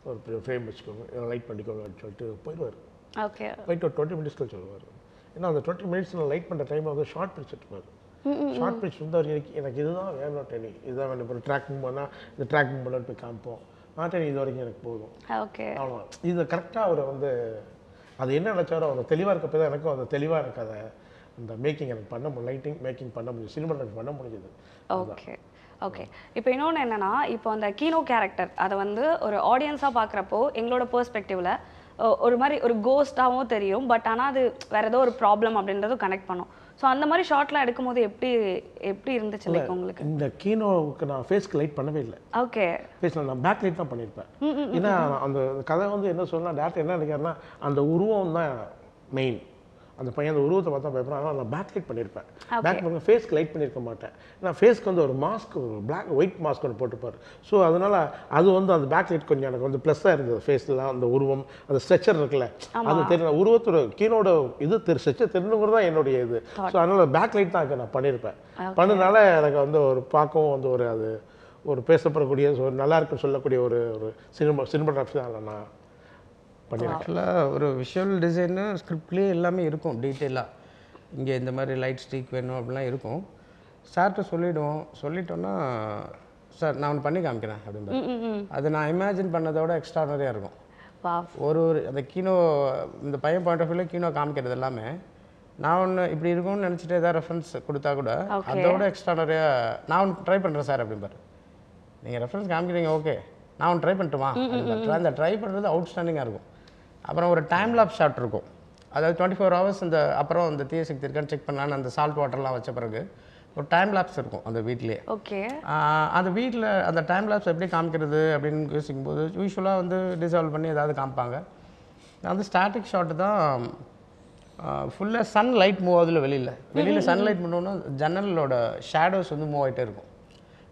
ஒரு ஃப்ரேம் வச்சுக்கோங்க, லைட் பண்ணிக்கோங்கன்னு சொல்லிட்டு போயிடுவார். ஓகே. போயிட்டு ஒரு 20 மினிட்ஸ்க்கு சொல்லுவார். ஏன்னா அந்த 20 மினிட்ஸ் நான் லைட் பண்ணுற டைமில் வந்து ஷார்ட் பிரிட்ஜ் எடுத்துப்பார். ஷார்ட் பிரிட்ஜ் வந்து அவர் எனக்கு இதுதான் வேணும் டெனி, இதுதான் வேணும். இப்போ ட்ராக் மூவ் பண்ணால் இந்த ட்ராக் மூவ் பண்ணால் போய் காமிப்போம். டெனி இது வரைக்கும் எனக்கு போதும். ஓகே. அவ்வளோதான். இது கரெக்டாக அவர் வந்து அது என்ன நினச்சாரோ அவர் தெளிவாக இருக்கப்போ தான் எனக்கும் அது தெளிவாக எனக்கு அதை அந்த மேக்கிங் எனக்கு பண்ண முடியும், லைட்டிங் மேக்கிங் பண்ண முடியும், சினிமா எனக்கு பண்ண முடியுது. ஓகே. ஓகே. இப்போ இன்னொன்று என்னென்னா, இப்போ அந்த கீனோ கேரக்டர் அதை வந்து ஒரு ஆடியன்ஸாக பார்க்குறப்போ எங்களோட பெர்ஸ்பெக்டிவில் ஒரு மாதிரி ஒரு கோஸ்டாகவும் தெரியும், பட் ஆனால் அது வேற ஏதோ ஒரு ப்ராப்ளம் அப்படின்றதும் கனெக்ட் பண்ணும். ஸோ அந்த மாதிரி ஷார்ட்லாம் எடுக்கும்போது எப்படி இருந்துச்சு லைக் உங்களுக்கு? இந்த கீனோவுக்கு நான் ஃபேஸ்க்கு லைட் பண்ணவே இல்லை. ஓகே. ஃபேஸில் நான் பேக் லைட் தான் பண்ணியிருப்பேன். ஏன்னா அந்த கதை வந்து என்ன சொல்லலாம், டேரக்டர் என்ன நினைக்கிறேன்னா அந்த உருவம் தான் மெயின். அந்த பையன் அந்த உருவத்தை பார்த்தா பயப்படுறான். ஆனால் நான் பேக் லைட் பண்ணியிருப்பேன். பேக் பண்ணி ஃபேஸ்க்கு லைட் பண்ணியிருக்க மாட்டேன். ஏன்னா ஃபேஸ்க்கு வந்து ஒரு மாஸ்க், ஒரு ஒயிட் மாஸ்க் ஒன்று போட்டுப்பார். ஸோ அதனால் அது வந்து அந்த பேக் லைட் கொஞ்சம் எனக்கு வந்து ப்ளஸ்ஸாக இருந்தது. ஃபேஸ்லாம் அந்த உருவம், அந்த ஸ்ட்ரெச்சர் இருக்குல்ல, அது தெரியல, உருவத்தோட கீனோட இது ஸ்ட்ரெச்சர் தெரிஞ்சுங்கிறது தான் என்னுடைய இது. ஸோ அதனால் பேக் லைட் தான் நான் பண்ணியிருப்பேன். பண்ணதுனால எனக்கு வந்து ஒரு பார்க்கவும் வந்து ஒரு அது ஒரு பேசப்படக்கூடிய ஒரு நல்லா இருக்குன்னு சொல்லக்கூடிய ஒரு சினிமாகிராஃபி தான் நான் ஆக்சுவலாக ஒரு விஷுவல் டிசைனு ஸ்கிரிப்ட்லேயே எல்லாமே இருக்கும் டீட்டெயிலாக. இங்கே இந்த மாதிரி லைட் ஸ்டிக் வேணும் அப்படிலாம் இருக்கும். சார்கிட்ட சொல்லிட்டோன்னா சார் நான் ஒன்று பண்ணி காமிக்கிறேன் அப்படின்பாரு. அது நான் இமேஜின் பண்ணதோட எக்ஸ்ட்ரானரியாக இருக்கும். ஒரு அந்த கீனோ இந்த பையன் பாயிண்ட் ஆஃப் வியூவில் கீனோ காமிக்கிறது எல்லாமே நான் ஒன்று இப்படி இருக்கும்னு நினச்சிட்டு ஏதாவது ரெஃபரன்ஸ் கொடுத்தா கூட அதோட எக்ஸ்ட்ரானரியாக நான் ஒன்று ட்ரை பண்ணுறேன் சார் அப்படின்பாரு. நீங்கள் ரெஃபரன்ஸ் காமிக்கிறீங்க, ஓகே நான் ஒன்று ட்ரை பண்ணிட்டுமா? அந்த ட்ரை பண்ணுறது அவுட்ஸ்டாண்டிங்காக இருக்கும். அப்புறம் ஒரு டைம் லாப் ஷாட் இருக்கும். அதாவது 24 hours இந்த அப்புறம் இந்த தீயசக்தி இருக்கான்னு செக் பண்ணலான்னு அந்த சால்ட் வாட்டர்லாம் வச்ச பிறகு ஒரு டைம் லாப்ஸ் இருக்கும் அந்த வீட்லேயே. ஓகே. அந்த வீட்டில் அந்த டைம் லாப்ஸ் எப்படி காமிக்கிறது அப்படின்னு யோசிக்கும் போது யூஸ்வலாக வந்து டிசால்வ் பண்ணி ஏதாவது காமிப்பாங்க. அந்த ஸ்டாட்டிக் ஷாட்டு தான் ஃபுல்லாக சன் லைட் மூவ் ஆகுதுல வெளியில் சன்லைட் பண்ணோன்னா ஜன்னலோட ஷேடோஸ் வந்து மூவ் ஆகிட்டே இருக்கும்.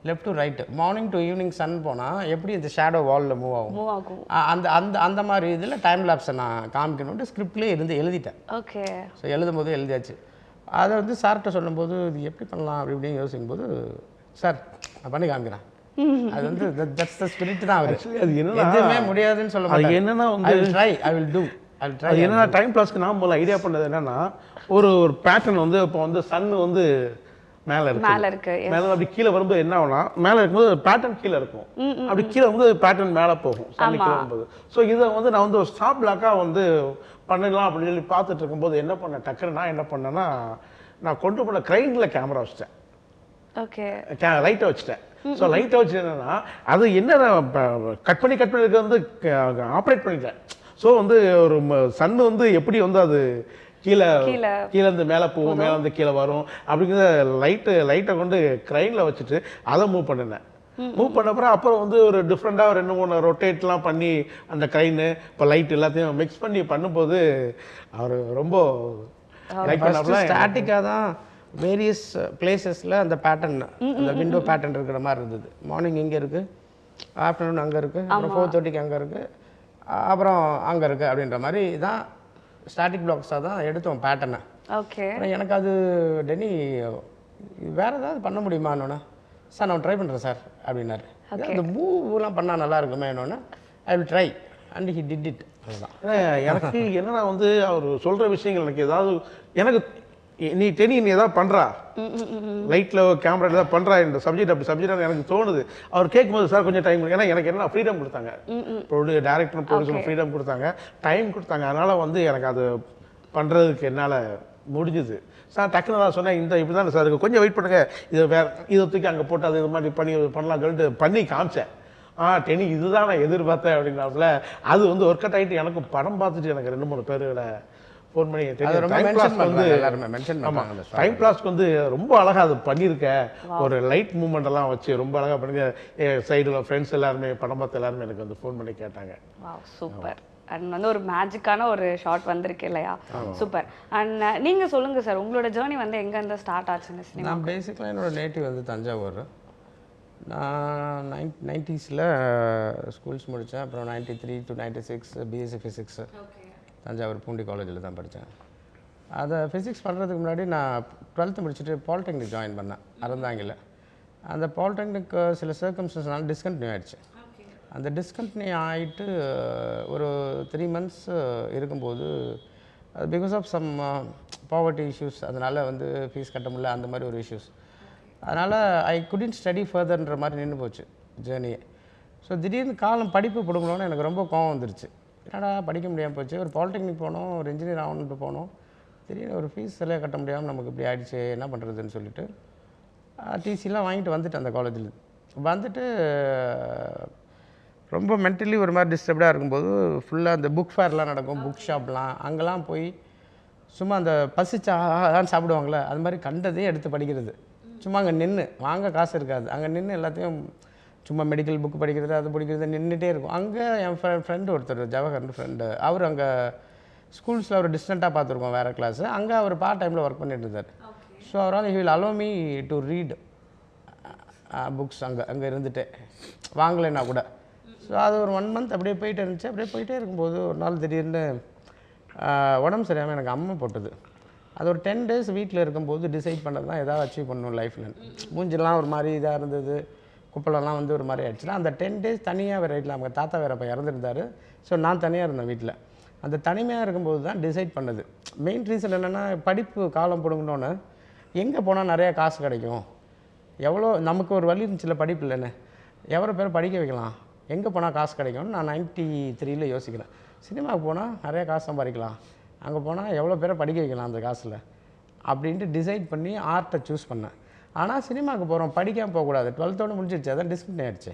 Left to right, morning to evening sun போனால் எப்படி இந்த ஷேடோ வாலில் மூவ் ஆகும் அந்த அந்த அந்த மாதிரி இதில் டைம் லேப்ஸை நான் காமிக்கணுன்ட்டு ஸ்கிரிப்ட்லேயே எழுதிட்டேன். ஓகே. ஸோ எழுதும் போது எழுதியாச்சு. அதை வந்து சார்கிட்ட சொல்லும்போது இது எப்படி பண்ணலாம் அப்படி இப்படின்னு யோசிக்கும்போது சார் நான் பண்ணி காமிக்கிறேன். அது வந்து தட்ஸ் த ஸ்பிரிட் தான். அவர் அது என்ன எதுவுமே முடியாதுன்னு சொல்ல மாட்டார். என்னன்னா வந்து ஐ வில் டூ. அது என்னன்னா டைம் பிளாஸ்க்கு நான் முதல்ல ஐடியா பண்ணது என்னன்னா ஒரு பேட்டர்ன் வந்து இப்போ வந்து சன் வந்து மேலே இருக்கு, மேலே அப்படி கீழே வரும்போது என்ன ஆகும்னா மேலே இருக்கும்போது பேட்டர்ன் கீழே இருக்கும், அப்படி கீழே வந்து பேட்டர்ன் மேலே போகும் சன் கீழே வரும்போது. ஸோ இதை வந்து நான் வந்து ஒரு ஸ்டாப் பிளாக்காக வந்து பண்ணலாம் அப்படின்னு சொல்லி பார்த்துட்டு இருக்கும்போது என்ன பண்ணேன், டக்குன்னு நான் என்ன பண்ணேன்னா நான் கொண்டு போன கிரைனில் கேமரா வச்சிட்டேன். ஓகே. லைட்டை வச்சுட்டேன். ஸோ லைட்டை வச்சு என்னன்னா அது என்ன கட் பண்ணி இருக்கிறது வந்து ஆப்ரேட் பண்ணிட்டேன். ஸோ வந்து ஒரு சன் வந்து எப்படி வந்து அது கீழே இருந்து மேலே போகும், மேலே வந்து கீழே வரும் அப்படிங்கிற லைட்டை கொண்டு கிரைனில் வச்சுட்டு அதை மூவ் பண்ணினேன். மூவ் பண்ண அப்புறம் வந்து ஒரு டிஃப்ரெண்ட்டாக 2-3 ரொட்டேட்லாம் பண்ணி அந்த கிரைனு இப்போ லைட் எல்லாத்தையும் மிக்ஸ் பண்ணி பண்ணும்போது அவர் ரொம்ப லைக் பண்ணாப்புல. ஸ்டாட்டிக்காக தான் வேரியஸ் பிளேசஸில் அந்த பேட்டர்ன் அந்த விண்டோ பேட்டர்ன் இருக்கிற மாதிரி இருந்தது. மார்னிங் இங்கே இருக்குது, ஆஃப்டர்நூன் அங்கே இருக்குது, அப்புறம் 4:30 அங்கே இருக்குது, அப்புறம் அங்கே இருக்குது அப்படின்ற மாதிரி தான் ஸ்டாட்டிக் பிளாக்ஸாக தான் எடுத்தோம் பேட்டர்னை. ஓகே. எனக்கு அது டெனி வேறு ஏதாவது பண்ண முடியுமான்னொன்னே சார் நான் ட்ரை பண்ணுறேன் சார் அப்படின்னாரு. அந்த மூவ்லாம் பண்ணால் நல்லா இருக்குமே என்னொன்னே I will try and he did it. அதுதான் எனக்கு என்னன்னா வந்து அவர் சொல்கிற விஷயங்கள் எனக்கு ஏதாவது எனக்கு நீ ஏதாவது பண்ணுறா லைட்டில் கேமரா ஏதாவது பண்ணுறா இந்த சப்ஜெக்ட் அப்படி சப்ஜெக்டாக எனக்கு தோணுது. அவர் கேட்கும்போது சார் கொஞ்சம் டைம், ஏன்னா எனக்கு என்ன ஃப்ரீடம் கொடுத்தாங்க, டேரக்டர் ப்ரொடியூசர் ஃப்ரீடம் கொடுத்தாங்க, டைம் கொடுத்தாங்க. அதனால் வந்து எனக்கு அது பண்ணுறதுக்கு என்னால் முடிஞ்சுது. சார் டக்குன்னு தான் சொன்னேன் இந்த இப்படி தான் சார் இருக்குது, கொஞ்சம் வெயிட் பண்ணுங்கள், இதை இதை தூக்கி அங்கே போட்டு அது இது மாதிரி பண்ணலாம் சொல்லிட்டு பண்ணி காமிச்சேன். டெனி இதுதான் நான் எதிர்பார்த்தேன் அப்படின்னாப்புல. அது வந்து ஒர்க் அவுட் ஆகிட்டு எனக்கு படம் பார்த்துட்டு எனக்கு 2-3 பேர்களை ஃபோன் பண்ணி டைம் பிளாஸ்க்கு வந்து ரொம்ப அழகாக அது பண்ணியிருக்க, ஒரு லைட் மூவ்மெண்ட் எல்லாம் வச்சு ரொம்ப அழகாக பண்ணுங்க. சைடில் ஃப்ரெண்ட்ஸ் எல்லாருமே படம் பார்த்து எல்லாருமே எனக்கு வந்து ஃபோன் பண்ணி கேட்டாங்க. சூப்பர். அண்ட் வந்து ஒரு மேஜிக்கான ஒரு ஷாட் வந்திருக்கு இல்லையா? சூப்பர். அண்ட் நீங்கள் சொல்லுங்கள் சார், உங்களோட ஜேர்னி வந்து எங்கேருந்து ஸ்டார்ட் ஆச்சுன்னு சினிமா? நான் பேசிக்கலாக என்னோடய நேட்டிவ் வந்து தஞ்சாவூர். நான் 90s ஸ்கூல்ஸ் முடித்தேன். அப்புறம் 93 to 96 BSc physics Thanjavur Poondi காலேஜில் தான் படித்தேன். அதை ஃபிசிக்ஸ் பண்ணுறதுக்கு முன்னாடி நான் 12th முடிச்சுட்டு பாலிடெக்னிக் ஜாயின் பண்ணேன் அறந்தாங்கில். அந்த பாலிடெக்னிக் சில சர்க்கம்ஸ்டன்ஸ்னால டிஸ்கண்டினியூ ஆகிடுச்சு. அந்த டிஸ்கண்டினியூ ஆகிட்டு ஒரு 3 months இருக்கும்போது because of some poverty issues, அதனால் வந்து ஃபீஸ் கட்ட முடியல, அந்த மாதிரி ஒரு இஷ்யூஸ். அதனால் ஐ குடின்ட் ஸ்டடி ஃபர்தர்ன்ற மாதிரி நின்று போச்சு ஜேர்னியே. ஸோ திடீர்னு காலம் படிப்பு பிடுங்கணுன்னு எனக்கு ரொம்ப கோவம் வந்துருச்சு. என்னடா படிக்க முடியாமல் போச்சு, ஒரு பாலிடெக்னிக் போனோம், ஒரு இன்ஜினியர் ஆகணுன்ட்டு போனோம், திடீர்னு ஒரு ஃபீஸ் சரியாக கட்ட முடியாமல் நமக்கு இப்படி ஆகிடுச்சு, என்ன பண்ணுறதுன்னு சொல்லிட்டு டிசிலாம் வாங்கிட்டு வந்துட்டேன் அந்த காலேஜில். வந்துட்டு ரொம்ப மென்டலி ஒரு மாதிரி டிஸ்டர்ப்டாக இருக்கும்போது ஃபுல்லாக அந்த புக் ஃபேர்லாம் நடக்கும், புக் ஷாப்லாம், அங்கெல்லாம் போய் சும்மா அந்த பசிச்சாதான் சாப்பிடுவாங்களே அது மாதிரி கண்டதே எடுத்து படிக்கிறது. சும்மா அங்கே நின்று வாங்க காசு இருக்காது, அங்கே நின்று எல்லாத்தையும் சும்மா மெடிக்கல் புக் படிக்கிறது அது படிக்கிறது நின்றுட்டே இருக்கும். அங்கே என் ஃப்ரெண்டு ஒருத்தர் ஜவஹர்னு ஃப்ரெண்டு, அவர் அங்கே ஸ்கூல்ஸில் அவர் டிஸ்டண்ட்டாக பார்த்துருக்கோம் வேறு கிளாஸு, அங்கே அவர் பார்ட் டைமில் ஒர்க் பண்ணிட்டு இருந்தார். ஸோ அவரால் he will allow me to read books அங்கே இருந்துட்டு வாங்கலைன்னா கூட. ஸோ அது ஒரு 1 month அப்படியே போயிட்டு இருந்துச்சு. அப்படியே போயிட்டே இருக்கும்போது ஒரு நாள் திடீர்னு உடம்பு சரியாமல் எனக்கு அம்மை போட்டது. அது ஒரு 10 days வீட்டில் இருக்கும்போது டிசைட் பண்ணது தான் எதாவது அச்சீவ் பண்ணணும் லைஃப்பில். மூஞ்செல்லாம் ஒரு மாதிரி இதாக இருந்தது, குப்பலெல்லாம் வந்து ஒரு மாதிரி ஆயிடுச்சுன்னா அந்த 10 days தனியாக வேறு வீட்டில் அவங்க தாத்தா வேறு அப்போ இறந்துருந்தார். ஸோ நான் தனியாக இருந்தேன் வீட்டில். அந்த தனிமையாக இருக்கும்போது தான் டிசைட் பண்ணது. மெயின் ரீசன் என்னென்னா படிப்பு காலம் பிடுங்கினோன்னு எங்கே போனால் நிறையா காசு கிடைக்கும், எவ்வளோ நமக்கு ஒரு வழி இருந்துச்சுல படிப்பு இல்லைன்னு, எவ்வளோ பேர் படிக்க வைக்கலாம், எங்கே போனால் காசு கிடைக்கும்னு நான் 93 யோசிக்கிறேன். சினிமாவுக்கு போனால் நிறையா காசு சம்பாதிக்கலாம், அங்கே போனால் எவ்வளோ பேரை படிக்க வைக்கலாம் அந்த காசில் அப்படின்ட்டு டிசைட் பண்ணி ஆர்ட்டை சூஸ் பண்ணேன். ஆனால் சினிமாவுக்கு போகிறோம் படிக்காமல் போகக்கூடாது, 12th முடிஞ்சிடுச்சு, அதான் டிஸ்கண்டினியூ ஆகிடுச்சு.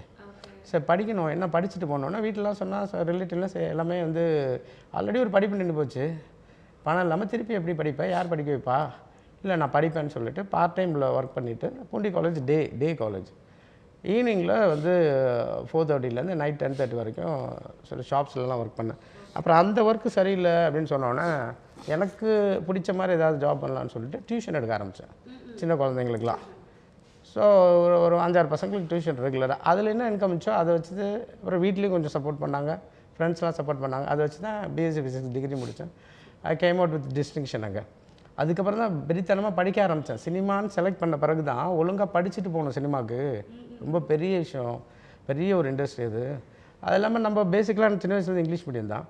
சரி படிக்கணும், என்ன படிச்சுட்டு போனோன்னா வீட்டிலலாம் சொன்னால் ரிலேட்டிவ்லாம் எல்லாமே வந்து ஆல்ரெடி ஒரு படிப்பு நின்று போச்சு, பணம் இல்லாமல் திருப்பி எப்படி படிப்பேன், யார் படிக்க வைப்பா, இல்லை நான் படிப்பேன்னு சொல்லிவிட்டு பார்ட் டைமில் ஒர்க் பண்ணிவிட்டு பூண்டி காலேஜ் டே காலேஜ் ஈவினிங்கில் வந்து 4:30 நைட் 10:30 வரைக்கும் சில ஷாப்ஸ்லாம் ஒர்க் பண்ணேன். அப்புறம் அந்த ஒர்க்கு சரியில்லை அப்படின்னு சொன்னோன்னே எனக்கு பிடிச்ச மாதிரி ஏதாவது ஜாப் பண்ணலான்னு சொல்லிட்டு டியூஷன் எடுக்க ஆரம்பித்தேன் சின்ன குழந்தைங்களுக்குலாம். ஸோ ஒரு 5-6 பசங்களுக்கு டியூஷன் ரெகுலராக, அதில் என்ன இன்கம் இருந்துச்சோ அதை வச்சுட்டு அப்புறம் வீட்லேயும் கொஞ்சம் சப்போர்ட் பண்ணாங்க, ஃப்ரெண்ட்ஸ்லாம் சப்போர்ட் பண்ணாங்க, அதை வச்சு தான் பிஎஸ்சி ஃபிசிக்ஸ் டிகிரி முடித்தேன். I came out with distinction. அங்கே அதுக்கப்புறம் தான் வெறித்தனமாக படிக்க ஆரம்பித்தேன். சினிமான்னு செலக்ட் பண்ண பிறகு தான் ஒழுங்காக படிச்சுட்டு போகணும் சினிமாவுக்கு, ரொம்ப பெரிய விஷயம், பெரிய ஒரு இண்டஸ்ட்ரி அது. அது இல்லாமல் நம்ம பேசிக்கலாக சின்ன வயசுலேருந்து இங்கிலீஷ் மீடியம் தான்.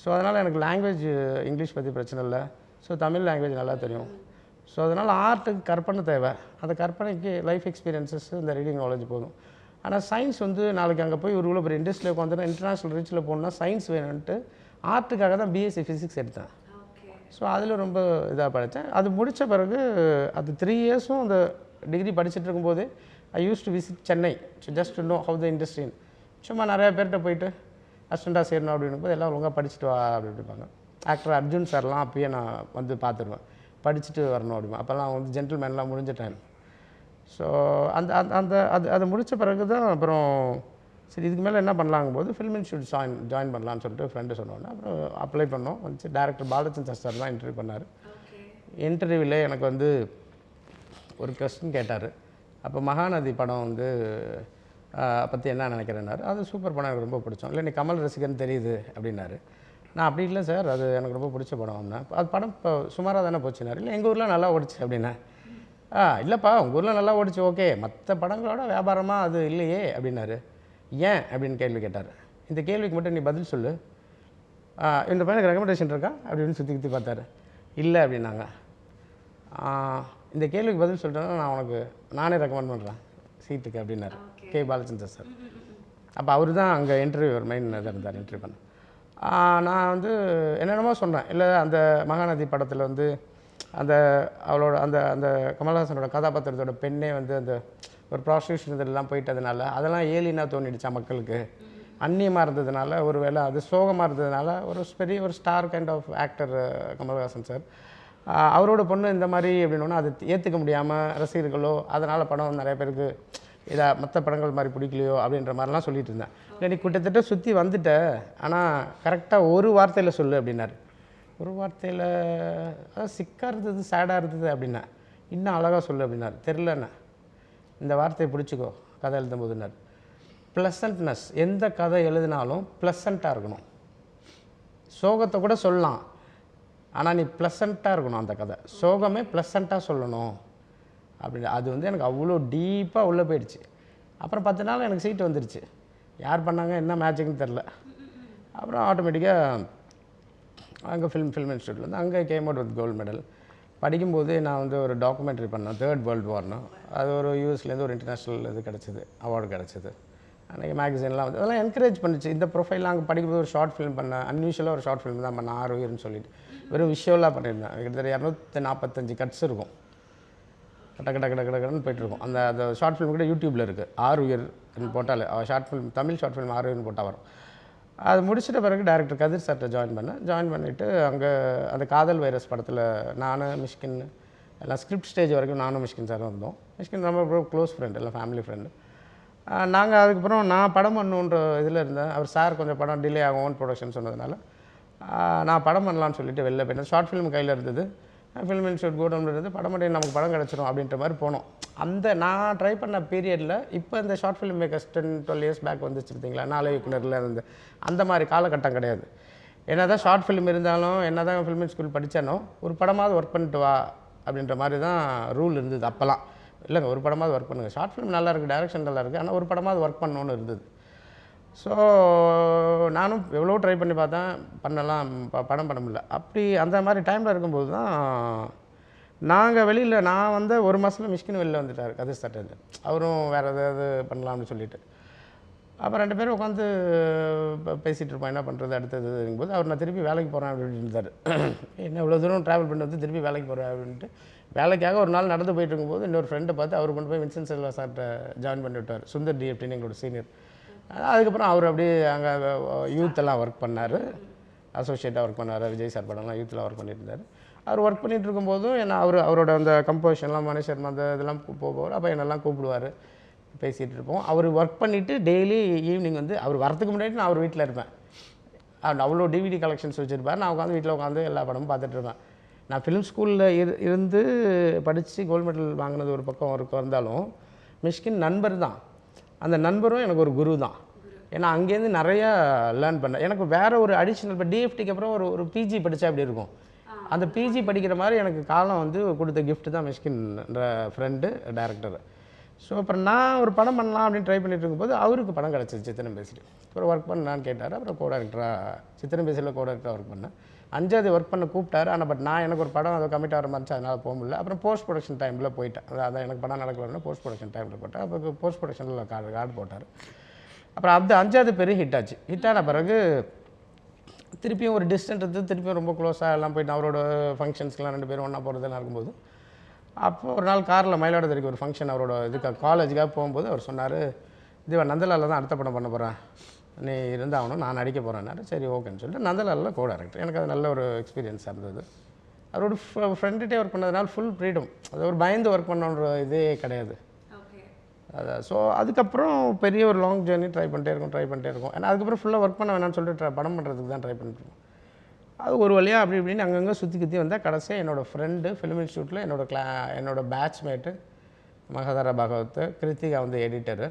ஸோ அதனால் எனக்கு லாங்குவேஜ் இங்கிலீஷ் பற்றி பிரச்சனை இல்லை, ஸோ தமிழ் லாங்குவேஜ் நல்லா தெரியும். ஸோ அதனால் ஆர்ட்டுக்கு கற்பனை தேவை, அந்த கற்பனைக்கு லைஃப் எக்ஸ்பீரியன்ஸஸ் இந்த ரீடிங் நாலேஜ் போதும். ஆனால் சயின்ஸ் வந்து நாளைக்கு அங்கே போய் ஒரு இவ்வளோ பெரிய இண்டஸ்ட்ரியில் உட்காந்துன்னா இன்டர்நேஷ்னல் ரீச்சில் போகணுன்னா சயின்ஸ் வேணும்ன்ட்டு ஆர்ட்டுக்காக தான் பிஎஸ்சி ஃபிசிக்ஸ் எடுத்தேன். ஸோ அதில் ரொம்ப இதாக படித்தேன். அது முடித்த பிறகு அது 3 years அந்த டிகிரி படிச்சுட்டு இருக்கும்போது I use to visit Chennai just to know how the இண்டஸ்ட்ரின்னு. சும்மா நிறையா பேர்கிட்ட போயிட்டு அசிஸ்டண்ட்டாக சேரணும் அப்படின்னு போது எல்லாம் ஒழுங்காக படிச்சுட்டு வா அப்படிப்பாங்க. ஆக்டர் அர்ஜுன் சார்லாம் அப்பயே நான் வந்து பார்த்துருவேன், படிச்சுட்டு வரணும் அப்படிமா. அப்போல்லாம் வந்து ஜென்டில்மேன்லாம் முடிஞ்ச டைம். ஸோ அந்த அந்த அது அதை முடித்த பிறகு தான் அப்புறம் சரி இதுக்கு மேலே என்ன பண்ணலாங்கும் போது ஃபில்ம் இன்ஸ்டியூட் ஜாயின் பண்ணலான்னு சொல்லிட்டு ஃப்ரெண்டு சொன்னோன்னே அப்புறம் அப்ளை பண்ணோம். வந்து டேரக்டர் பாலச்சந்தர் சார் தான் இன்டர்வியூ பண்ணார். இன்டர்வியூவில் எனக்கு வந்து ஒரு கொஸ்டின் கேட்டார். அப்போ மகாநதி படம் வந்து பற்றி என்ன நினைக்கிறேன்னாரு. அது சூப்பர் படம், எனக்கு ரொம்ப பிடிச்சோம். இல்லை நீ கமல் ரசிகர்னு தெரியுது அப்படின்னாரு. நான் அப்படி இல்லை சார், அது எனக்கு ரொம்ப பிடிச்ச படம் அப்படின்னா. அது படம் இப்போ சுமாராக தானே போச்சுனாரு. இல்லை எங்கள் ஊரில் நல்லா ஓடிச்சு அப்படின்னா. இல்லைப்பா உங்கள் ஊரில் நல்லா ஓடிச்சு ஓகே, மற்ற படங்களோட வியாபாரமாக அது இல்லையே அப்படின்னாரு. ஏன் அப்படின்னு கேள்வி கேட்டார். இந்த கேள்விக்கு மட்டும் நீ பதில் சொல்லு, இந்த பையனுக்கு ரெக்கமெண்டேஷன் இருக்கா அப்படின்னு சுற்றி பார்த்தாரு. இல்லை அப்படின்னாங்க. இந்த கேள்விக்கு பதில் சொல்லிட்டேன்னா நானே ரெக்கமெண்ட் பண்ணுறேன் சீட்டுக்கு அப்படின்னாரு கே பாலச்சந்தர் சார். அப்போ அவர் தான் அங்கே இன்டர்வியூ மெயின் இதாக இருந்தார் இன்டர்வியூ பண்ண. நான் வந்து என்னென்னமோ சொன்னேன். இல்லை அந்த மகாநதி படத்தில் வந்து அந்த அவளோட அந்த அந்த கமல்ஹாசனோட கதாபாத்திரத்தோட பெண்ணே வந்து அந்த ஒரு ப்ராஸ்டியூஷன் இதெல்லாம் போயிட்டதுனால அதெல்லாம் ஏலினா தோணிடுச்சா மக்களுக்கு, அந்நியமாக இருந்ததுனால, ஒரு வேளை அது சோகமாக இருந்ததுனால ஒரு பெரிய ஒரு star kind of actor Kamal Haasan sir, அவரோட பொண்ணு இந்த மாதிரி அப்படின்னா அது ஏற்றுக்க முடியாமல் ரசிகர்களோ அதனால் படம் நிறைய பேருக்கு இதை மற்ற படங்கள் மாதிரி பிடிக்கலையோ அப்படின்ற மாதிரிலாம் சொல்லிட்டு இருந்தேன். இல்லை நீ கிட்டத்தட்ட சுற்றி வந்துட்ட, ஆனால் கரெக்டாக ஒரு வார்த்தையில் சொல்லு அப்படின்னாரு. ஒரு வார்த்தையில் அதான் சிக்காக இருந்தது, சேடாக இருந்தது அப்படின்னா. இன்னும் அழகாக சொல்லு அப்படின்னாரு. தெரிலண்ணா, இந்த வார்த்தையை பிடிச்சிக்கோ கதை எழுதும் போதுன்னாரு. ப்ளசன்ட்னஸ், எந்த கதை எழுதினாலும் ப்ளசண்ட்டாக இருக்கணும். சோகத்தை கூட சொல்லலாம், ஆனால் நீ ப்ளசண்ட்டாக இருக்கணும் அந்த கதை. சோகமே ப்ளசண்ட்டாக சொல்லணும் அப்படின்னு. அது வந்து எனக்கு அவ்வளோ டீப்பாக உள்ளே போயிடுச்சு. அப்புறம் 10 நாள் எனக்கு சீட்டு வந்துடுச்சு. யார் பண்ணாங்க என்ன மேட்சிங்னு தெரில. அப்புறம் ஆட்டோமேட்டிக்காக அங்கே ஃபில்ம் இன்ஸ்டியூட்டில் வந்து அங்கே came out with gold medal. படிக்கும்போது நான் வந்து ஒரு டாக்குமெண்ட்ரி பண்ணேன், 3rd World Warன்னு. அது ஒரு யூஎஸ்லேருந்து ஒரு இன்டர்நேஷ்னல் இது கிடச்சிது, அவார்டு கிடச்சிது. அன்றைக்கி மேகசின்லாம் வந்து அதெல்லாம் என்கரேஜ் பண்ணிச்சு. இந்த ப்ரொஃபைலாம் அங்கே படிக்கும்போது ஒரு ஷார்ட் ஃபிலிம் பண்ணேன், அன்யூஷுவலாக ஒரு ஷார்ட் ஃபிலிம் தான் பண்ணேன், 6 உயிர்னு சொல்லிட்டு. வெறும் விஷுவலாக பண்ணியிருந்தேன். கிட்டத்தட்ட 245 கட்ஸ் இருக்கும். கடன்னு போயிட்டுருக்கும். அந்த ஷார்ட் ஃபிலிம் கூட யூடியூப்பில் இருக்குது, ஆறுயிர் போட்டால் short film, Tamil short film ஆறுயிர்னு போட்டால் வரும். அது முடிச்சிட்ட பிறகு டேரக்டர் கதிர் சார்கிட்ட ஜாயின் பண்ணிவிட்டு அங்கே அந்த காதல் வைரஸ் படத்தில் நான் மிஷ்கின் எல்லாம் ஸ்கிரிப்ட் ஸ்டேஜ் வரைக்கும் நானும் மிஷ்கின் சாரும் இருந்தோம். மிஷ்கின் ரொம்ப க்ளோஸ் ஃப்ரெண்டு, எல்லாம் ஃபேமிலி ஃப்ரெண்டு. நாங்கள் அதுக்கப்புறம் நான் படம் பண்ணுன்ற இதில் இருந்தேன். அவர் சார் கொஞ்சம் படம் டிலே ஆகும் ஓன் ப்ரொடக்ஷன் சொன்னதுனால நான் படம் பண்ணலான்னு சொல்லிட்டு வெளில போயிட்டேன். ஷார்ட் ஃபிலிம் கையில் இருந்தது, ஃபிலிம் இன்ஸ்டியூட் கூடம்ல இருந்து படம் பண்ணி நமக்கு படம் கிடச்சிரும் அப்படின்ற மாதிரி போனோம். அந்த நான் ட்ரை பண்ண பீரியடில் இப்போ இந்த short film makers 10-12 years back வந்துச்சு பார்த்தீங்களா, 4 இயக்குனரில் இருந்து அந்த மாதிரி காலகட்டம் கிடையாது. என்ன தான் ஷார்ட் ஃபிலிம் இருந்தாலும், என்ன தான் ஃபிலிம் ஸ்கூல் படித்தானோ ஒரு படமாவது ஒர்க் பண்ணிட்டு வா அப்படின்ற மாதிரி தான் ரூல் இருந்தது அப்போல்லாம். இல்லைங்க, ஒரு படமாவது ஒர்க் பண்ணுங்கள், ஷார்ட் ஃபிலிம் நல்லா இருக்குது, டைரக்ஷன் நல்லா இருக்குது, ஆனால் ஒரு படமாவது ஒர்க் பண்ணணுன்னு இருந்தது. ஸோ நானும் எவ்வளோ ட்ரை பண்ணி பார்த்தேன், பண்ணலாம், படம் பண்ண முடியல. அப்படி அந்த மாதிரி டைமில் இருக்கும்போது தான் நாங்கள் வெளியில், நான் வந்து ஒரு மாதத்தில் மிஷ்கின் வெளியில் வந்துட்டார் கதிர் சார்ட்டு. அவரும் வேறு எதாவது பண்ணலாம்னு சொல்லிட்டு அப்புறம் 2 பேரும் உட்காந்து பேசிகிட்டு இருப்போம், என்ன பண்ணுறது அடுத்ததுங்கும்போது அவர் நான் திருப்பி வேலைக்கு போகிறேன் அப்படின்னு இருந்தார். என்ன இவ்வளோ தூரம் ட்ராவல் பண்ணி வந்து திருப்பி வேலைக்கு போகிறேன் அப்படின்ட்டு வேலைக்காக ஒரு நாள் நடந்து போயிட்டு இருக்கும்போது இன்னொரு ஃப்ரெண்டை பார்த்து அவர் கொண்டு போய் வின்சென்ட் செல்வா சார்கிட்ட ஜாயின் பண்ணி விட்டார். சுந்தர் டிஎஃப்டின்னு எங்களோட சீனியர். அதுக்கப்புறம் அவர் அப்படியே அங்கே யூத்தெல்லாம் ஒர்க் பண்ணார், அசோசியேட்டாக ஒர்க் பண்ணார், விஜய் சார் படம்லாம் யூத்தில் ஒர்க் பண்ணிட்டு இருந்தார். அவர் ஒர்க் பண்ணிகிட்டு இருக்கும்போதும் என்ன அவரோட அந்த கம்போசிஷன்லாம் மணி சர்மா அந்த இதெல்லாம் போவார். அப்போ என்னெல்லாம் கூப்பிடுவார், பேசிகிட்டு இருப்போம். அவர் ஒர்க் பண்ணிவிட்டு டெய்லி ஈவினிங் வந்து அவர் வரத்துக்கு முன்னாடி நான் அவர் வீட்டில் இருப்பேன். அவ்வளோ டிவிடி கலெக்ஷன்ஸ் வச்சுருப்பார். நான் உட்காந்து வீட்டில் உட்காந்து எல்லா படமும் பார்த்துட்டு இருப்பேன். நான் ஃபிலிம் ஸ்கூலில் இருந்து படித்து கோல்டு மெடல் வாங்கினது ஒரு பக்கம் இருந்தாலும் மிஷ்கின் நண்பர் தான். அந்த நண்பரும் எனக்கு ஒரு குரு தான். ஏன்னா அங்கேருந்து நிறையா லேர்ன் பண்ணேன். எனக்கு வேறு ஒரு அடிஷ்னல், இப்போ டிஎஃப்டிக்கு அப்புறம் ஒரு பிஜி படித்தா அப்படி இருக்கும். அந்த பிஜி படிக்கிற மாதிரி எனக்கு காலம் வந்து கொடுத்த கிஃப்ட் தான் மிஷ்கின்ன்ற ஃப்ரெண்டு டைரக்டர். ஸோ அப்புறம் நான் ஒரு படம் பண்ணலாம் அப்படின்னு ட்ரை பண்ணிட்டு இருக்கும்போது அவருக்கு படம் கிடச்சிது சித்திரம் பேசிட்டு. அப்புறம் ஒர்க் பண்ணான்னு கேட்டார். அப்புறம் கோ டைரக்டராக சித்திரம் பேசியில் கோ டைரக்டராக ஒர்க் பண்ணேன். 5வது ஒர்க் பண்ண கூப்பிட்டாரு. ஆனால் பட் நான் எனக்கு ஒரு படம் அதை கமிட் ஆகிற மாதிரி அதனால் போக முடியல. அப்புறம் போஸ்ட் ப்ரொடக்ஷன் டைமில் போயிட்டேன். அதான் எனக்கு படம் நடக்கலன்னா போஸ்ட் ப்ரொடக்ஷன் டைமில் போட்டேன். அப்போ போஸ்ட் ப்ரொடக்ஷனில் கார்டு போட்டார். அப்புறம் அது 5வது பெரிய ஹிட் ஆச்சு. ஹிட் ஆன பிறகு திருப்பியும் ஒரு டிஸ்டன்ட் இருந்து திருப்பியும் ரொம்ப க்ளோஸாக எல்லாம் போயிட்டு அவரோட ஃபங்க்ஷன்ஸ்க்கெலாம் 2 பேரும் ஒன்றா போகிறதெல்லாம் இருக்கும்போது அப்போ ஒரு நாள் காரில் மயிலாடுதுறைக்கு ஒரு ஃபங்க்ஷன் அவரோட இதுக்காக காலேஜுக்காக போகும்போது அவர் சொன்னார், இதுவா நந்தலாலில் தான் அடுத்த படம் பண்ண போகிறேன், நீ இருந்தாகணும், நான் நடிக்க போகிறேன்னாரு. சரி ஓகேன்னு சொல்லிட்டு நந்தலாலில் கோ டைரக்டர். எனக்கு அது நல்ல ஒரு எக்ஸ்பீரியன்ஸாக இருந்தது. அவரோட ஃப்ரெண்டுகிட்டே ஒர்க் பண்ணதுனால ஃபுல் ஃப்ரீடம், அது ஒரு பயந்து ஒர்க் பண்ணுற இதே கிடையாது. அதான். ஸோ அதுக்கப்புறம் பெரிய ஒரு லாங் ஜேர்னி ட்ரை பண்ணிட்டே இருக்கும். ஏன்னா அதுக்கப்புறம் ஃபுல்லாக ஒர்க் பண்ண வேணாம்னு சொல்லிட்டு படம் பண்ணுறதுக்கு தான் ட்ரை பண்ணிட்டுருக்கோம். அது ஒரு வழியாக அப்படி இப்படின்னு அங்கங்கே சுற்றி வந்தால் கடைசியாக என்னோடய ஃப்ரெண்டு ஃபிலிம் இன்ஸ்டியூட்டில் என்னோடய பேட்ச்மேட்டு மகதாரா பாகவத், கிருத்திகா வந்து எடிட்டரு,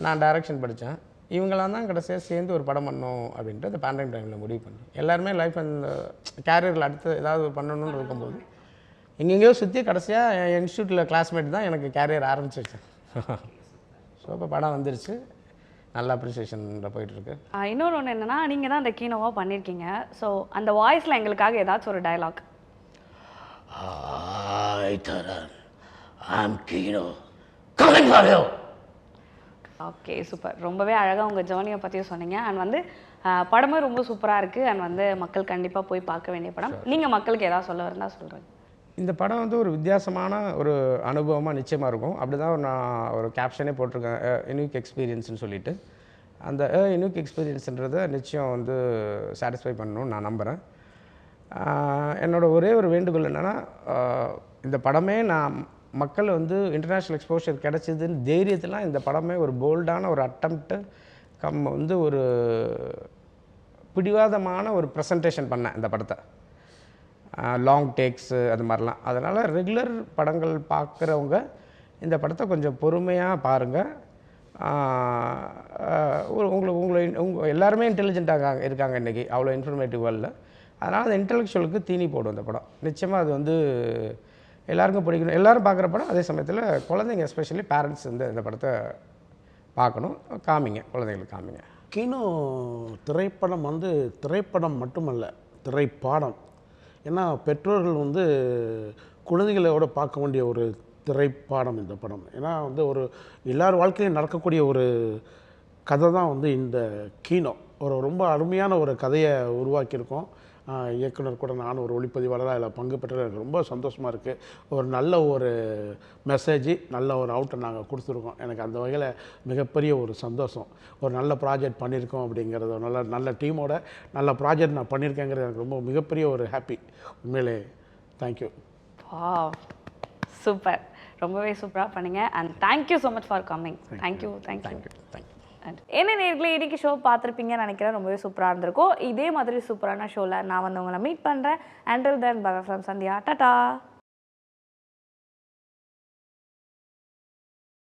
நான் டைரக்ஷன் படித்தேன். இவங்களாம் தான் கடைசியாக சேர்ந்து ஒரு படம் பண்ணணும் அப்படின்ட்டு அந்த பேண்டமிக் டைமில் முடிவு பண்ணி எல்லாருமே லைஃப் அந்த கேரியரில் அடுத்து ஏதாவது பண்ணணும்னு இருக்கும்போது எங்கெங்கேயோ சுற்றி கடைசியாக என் இன்ஸ்டியூட்டில் கிளாஸ்மேட் தான் எனக்கு கேரியர் ஆரம்பிச்சிருச்சு. ஸோ இப்போ படம் வந்துருச்சு, நல்ல அப்ரிசியேஷனில் போயிட்டுருக்கு. இன்னொன்று ஒன்று என்னென்னா, நீங்கள் தான் அந்த கீனோவாக பண்ணியிருக்கீங்க. ஸோ அந்த வாய்ஸில் எங்களுக்காக ஏதாச்சும் ஒரு டயலாக். Okay, super. ரொம்பவே அழகாக உங்கள் ஜேர்னியை பற்றியும் சொன்னீங்க. அண்ட் வந்து படமே ரொம்ப சூப்பராக இருக்குது. அண்ட் வந்து மக்கள் கண்டிப்பாக போய் பார்க்க வேண்டிய படம். நீங்கள் மக்களுக்கு ஏதாவது சொல்ல இருந்தால் சொல்கிறேன். இந்த படம் வந்து ஒரு வித்தியாசமான ஒரு அனுபவமாக நிச்சயமாக இருக்கும். அப்படி தான் நான் ஒரு கேப்ஷனே போட்டிருக்கேன், யூனிக் எக்ஸ்பீரியன்ஸ்னு சொல்லிட்டு. அந்த யூனிக் எக்ஸ்பீரியன்ஸுன்றதை நிச்சயம் வந்து சாட்டிஸ்ஃபை பண்ணணும்னு நான் நம்புகிறேன். என்னோட ஒரே ஒரு வேண்டுகோள் என்னென்னா, இந்த படமே நான் மக்கள் வந்து இன்டர்நேஷ்னல் எக்ஸ்போஷர் கிடச்சிதுன்னு தைரியத்திலாம் இந்த படமே ஒரு போல்டான ஒரு அட்டம்ப்ட்டு வந்து ஒரு பிடிவாதமான ஒரு ப்ரெசன்டேஷன் பண்ணேன் இந்த படத்தை. லாங் டேக்ஸு அது மாதிரிலாம். அதனால் ரெகுலர் படங்கள் பார்க்குறவங்க இந்த படத்தை கொஞ்சம் பொறுமையாக பாருங்கள். உங்களை எல்லாருமே இன்டெலிஜென்ட்டாக இருக்காங்க இன்றைக்கி, அவ்வளோ இன்ஃபர்மேட்டிவ் வேர்ல்டில். அதனால் அந்த இன்டெலெக்சுவலுக்கு தீனி போடும் இந்த படம். நிச்சயமாக அது வந்து எல்லாருக்கும் பிடிக்கணும். எல்லோரும் பார்க்குற படம். அதே சமயத்தில் குழந்தைங்க எஸ்பெஷலி பேரண்ட்ஸ் வந்து இந்த படத்தை பார்க்கணும், காமிங்க, குழந்தைங்களுக்கு காமிங்க. கீனோ திரைப்படம் வந்து திரைப்படம் மட்டுமல்ல, திரைப்பாடம். ஏன்னா பெற்றோர்கள் வந்து குழந்தைகளோட பார்க்க வேண்டிய ஒரு திரைப்பாடம் இந்த படம். ஏன்னா வந்து ஒரு எல்லார் வாழ்க்கையிலும் நடக்கக்கூடிய ஒரு கதை தான் வந்து இந்த கீனோ. ஒரு ரொம்ப அருமையான ஒரு கதையை உருவாக்கியிருக்கோம். இயக்குனர் கூட நானும் ஒரு ஒளிப்பதிவாளராக அதில் பங்கு பெற்றது எனக்கு ரொம்ப சந்தோஷமாக இருக்குது. ஒரு நல்ல ஒரு மெசேஜ், நல்ல ஒரு அவுட்டை நாங்கள் கொடுத்துருக்கோம். எனக்கு அந்த வகையில் மிகப்பெரிய ஒரு சந்தோஷம். ஒரு நல்ல ப்ராஜெக்ட் பண்ணியிருக்கோம் அப்படிங்கிறது, ஒரு நல்ல டீமோட நல்ல ப்ராஜெக்ட் நான் பண்ணியிருக்கேங்கிறது எனக்கு ரொம்ப மிகப்பெரிய ஒரு ஹாப்பி. உண்மையிலே தேங்க்யூ. சூப்பர், ரொம்பவே சூப்பராக பண்ணீங்க. And thank you so much for coming. Thank you. என்ன நேர்களே, இன்னைக்கு ஷோ பார்த்துருப்பீங்கன்னு நினைக்கிறேன். ரொம்பவே சூப்பராக இருந்திருக்கும். இதே மாதிரி சூப்பரான ஷோவில் நான் வந்து உங்களை மீட் பண்ணுறேன். Until then by from Sandhya. Tata.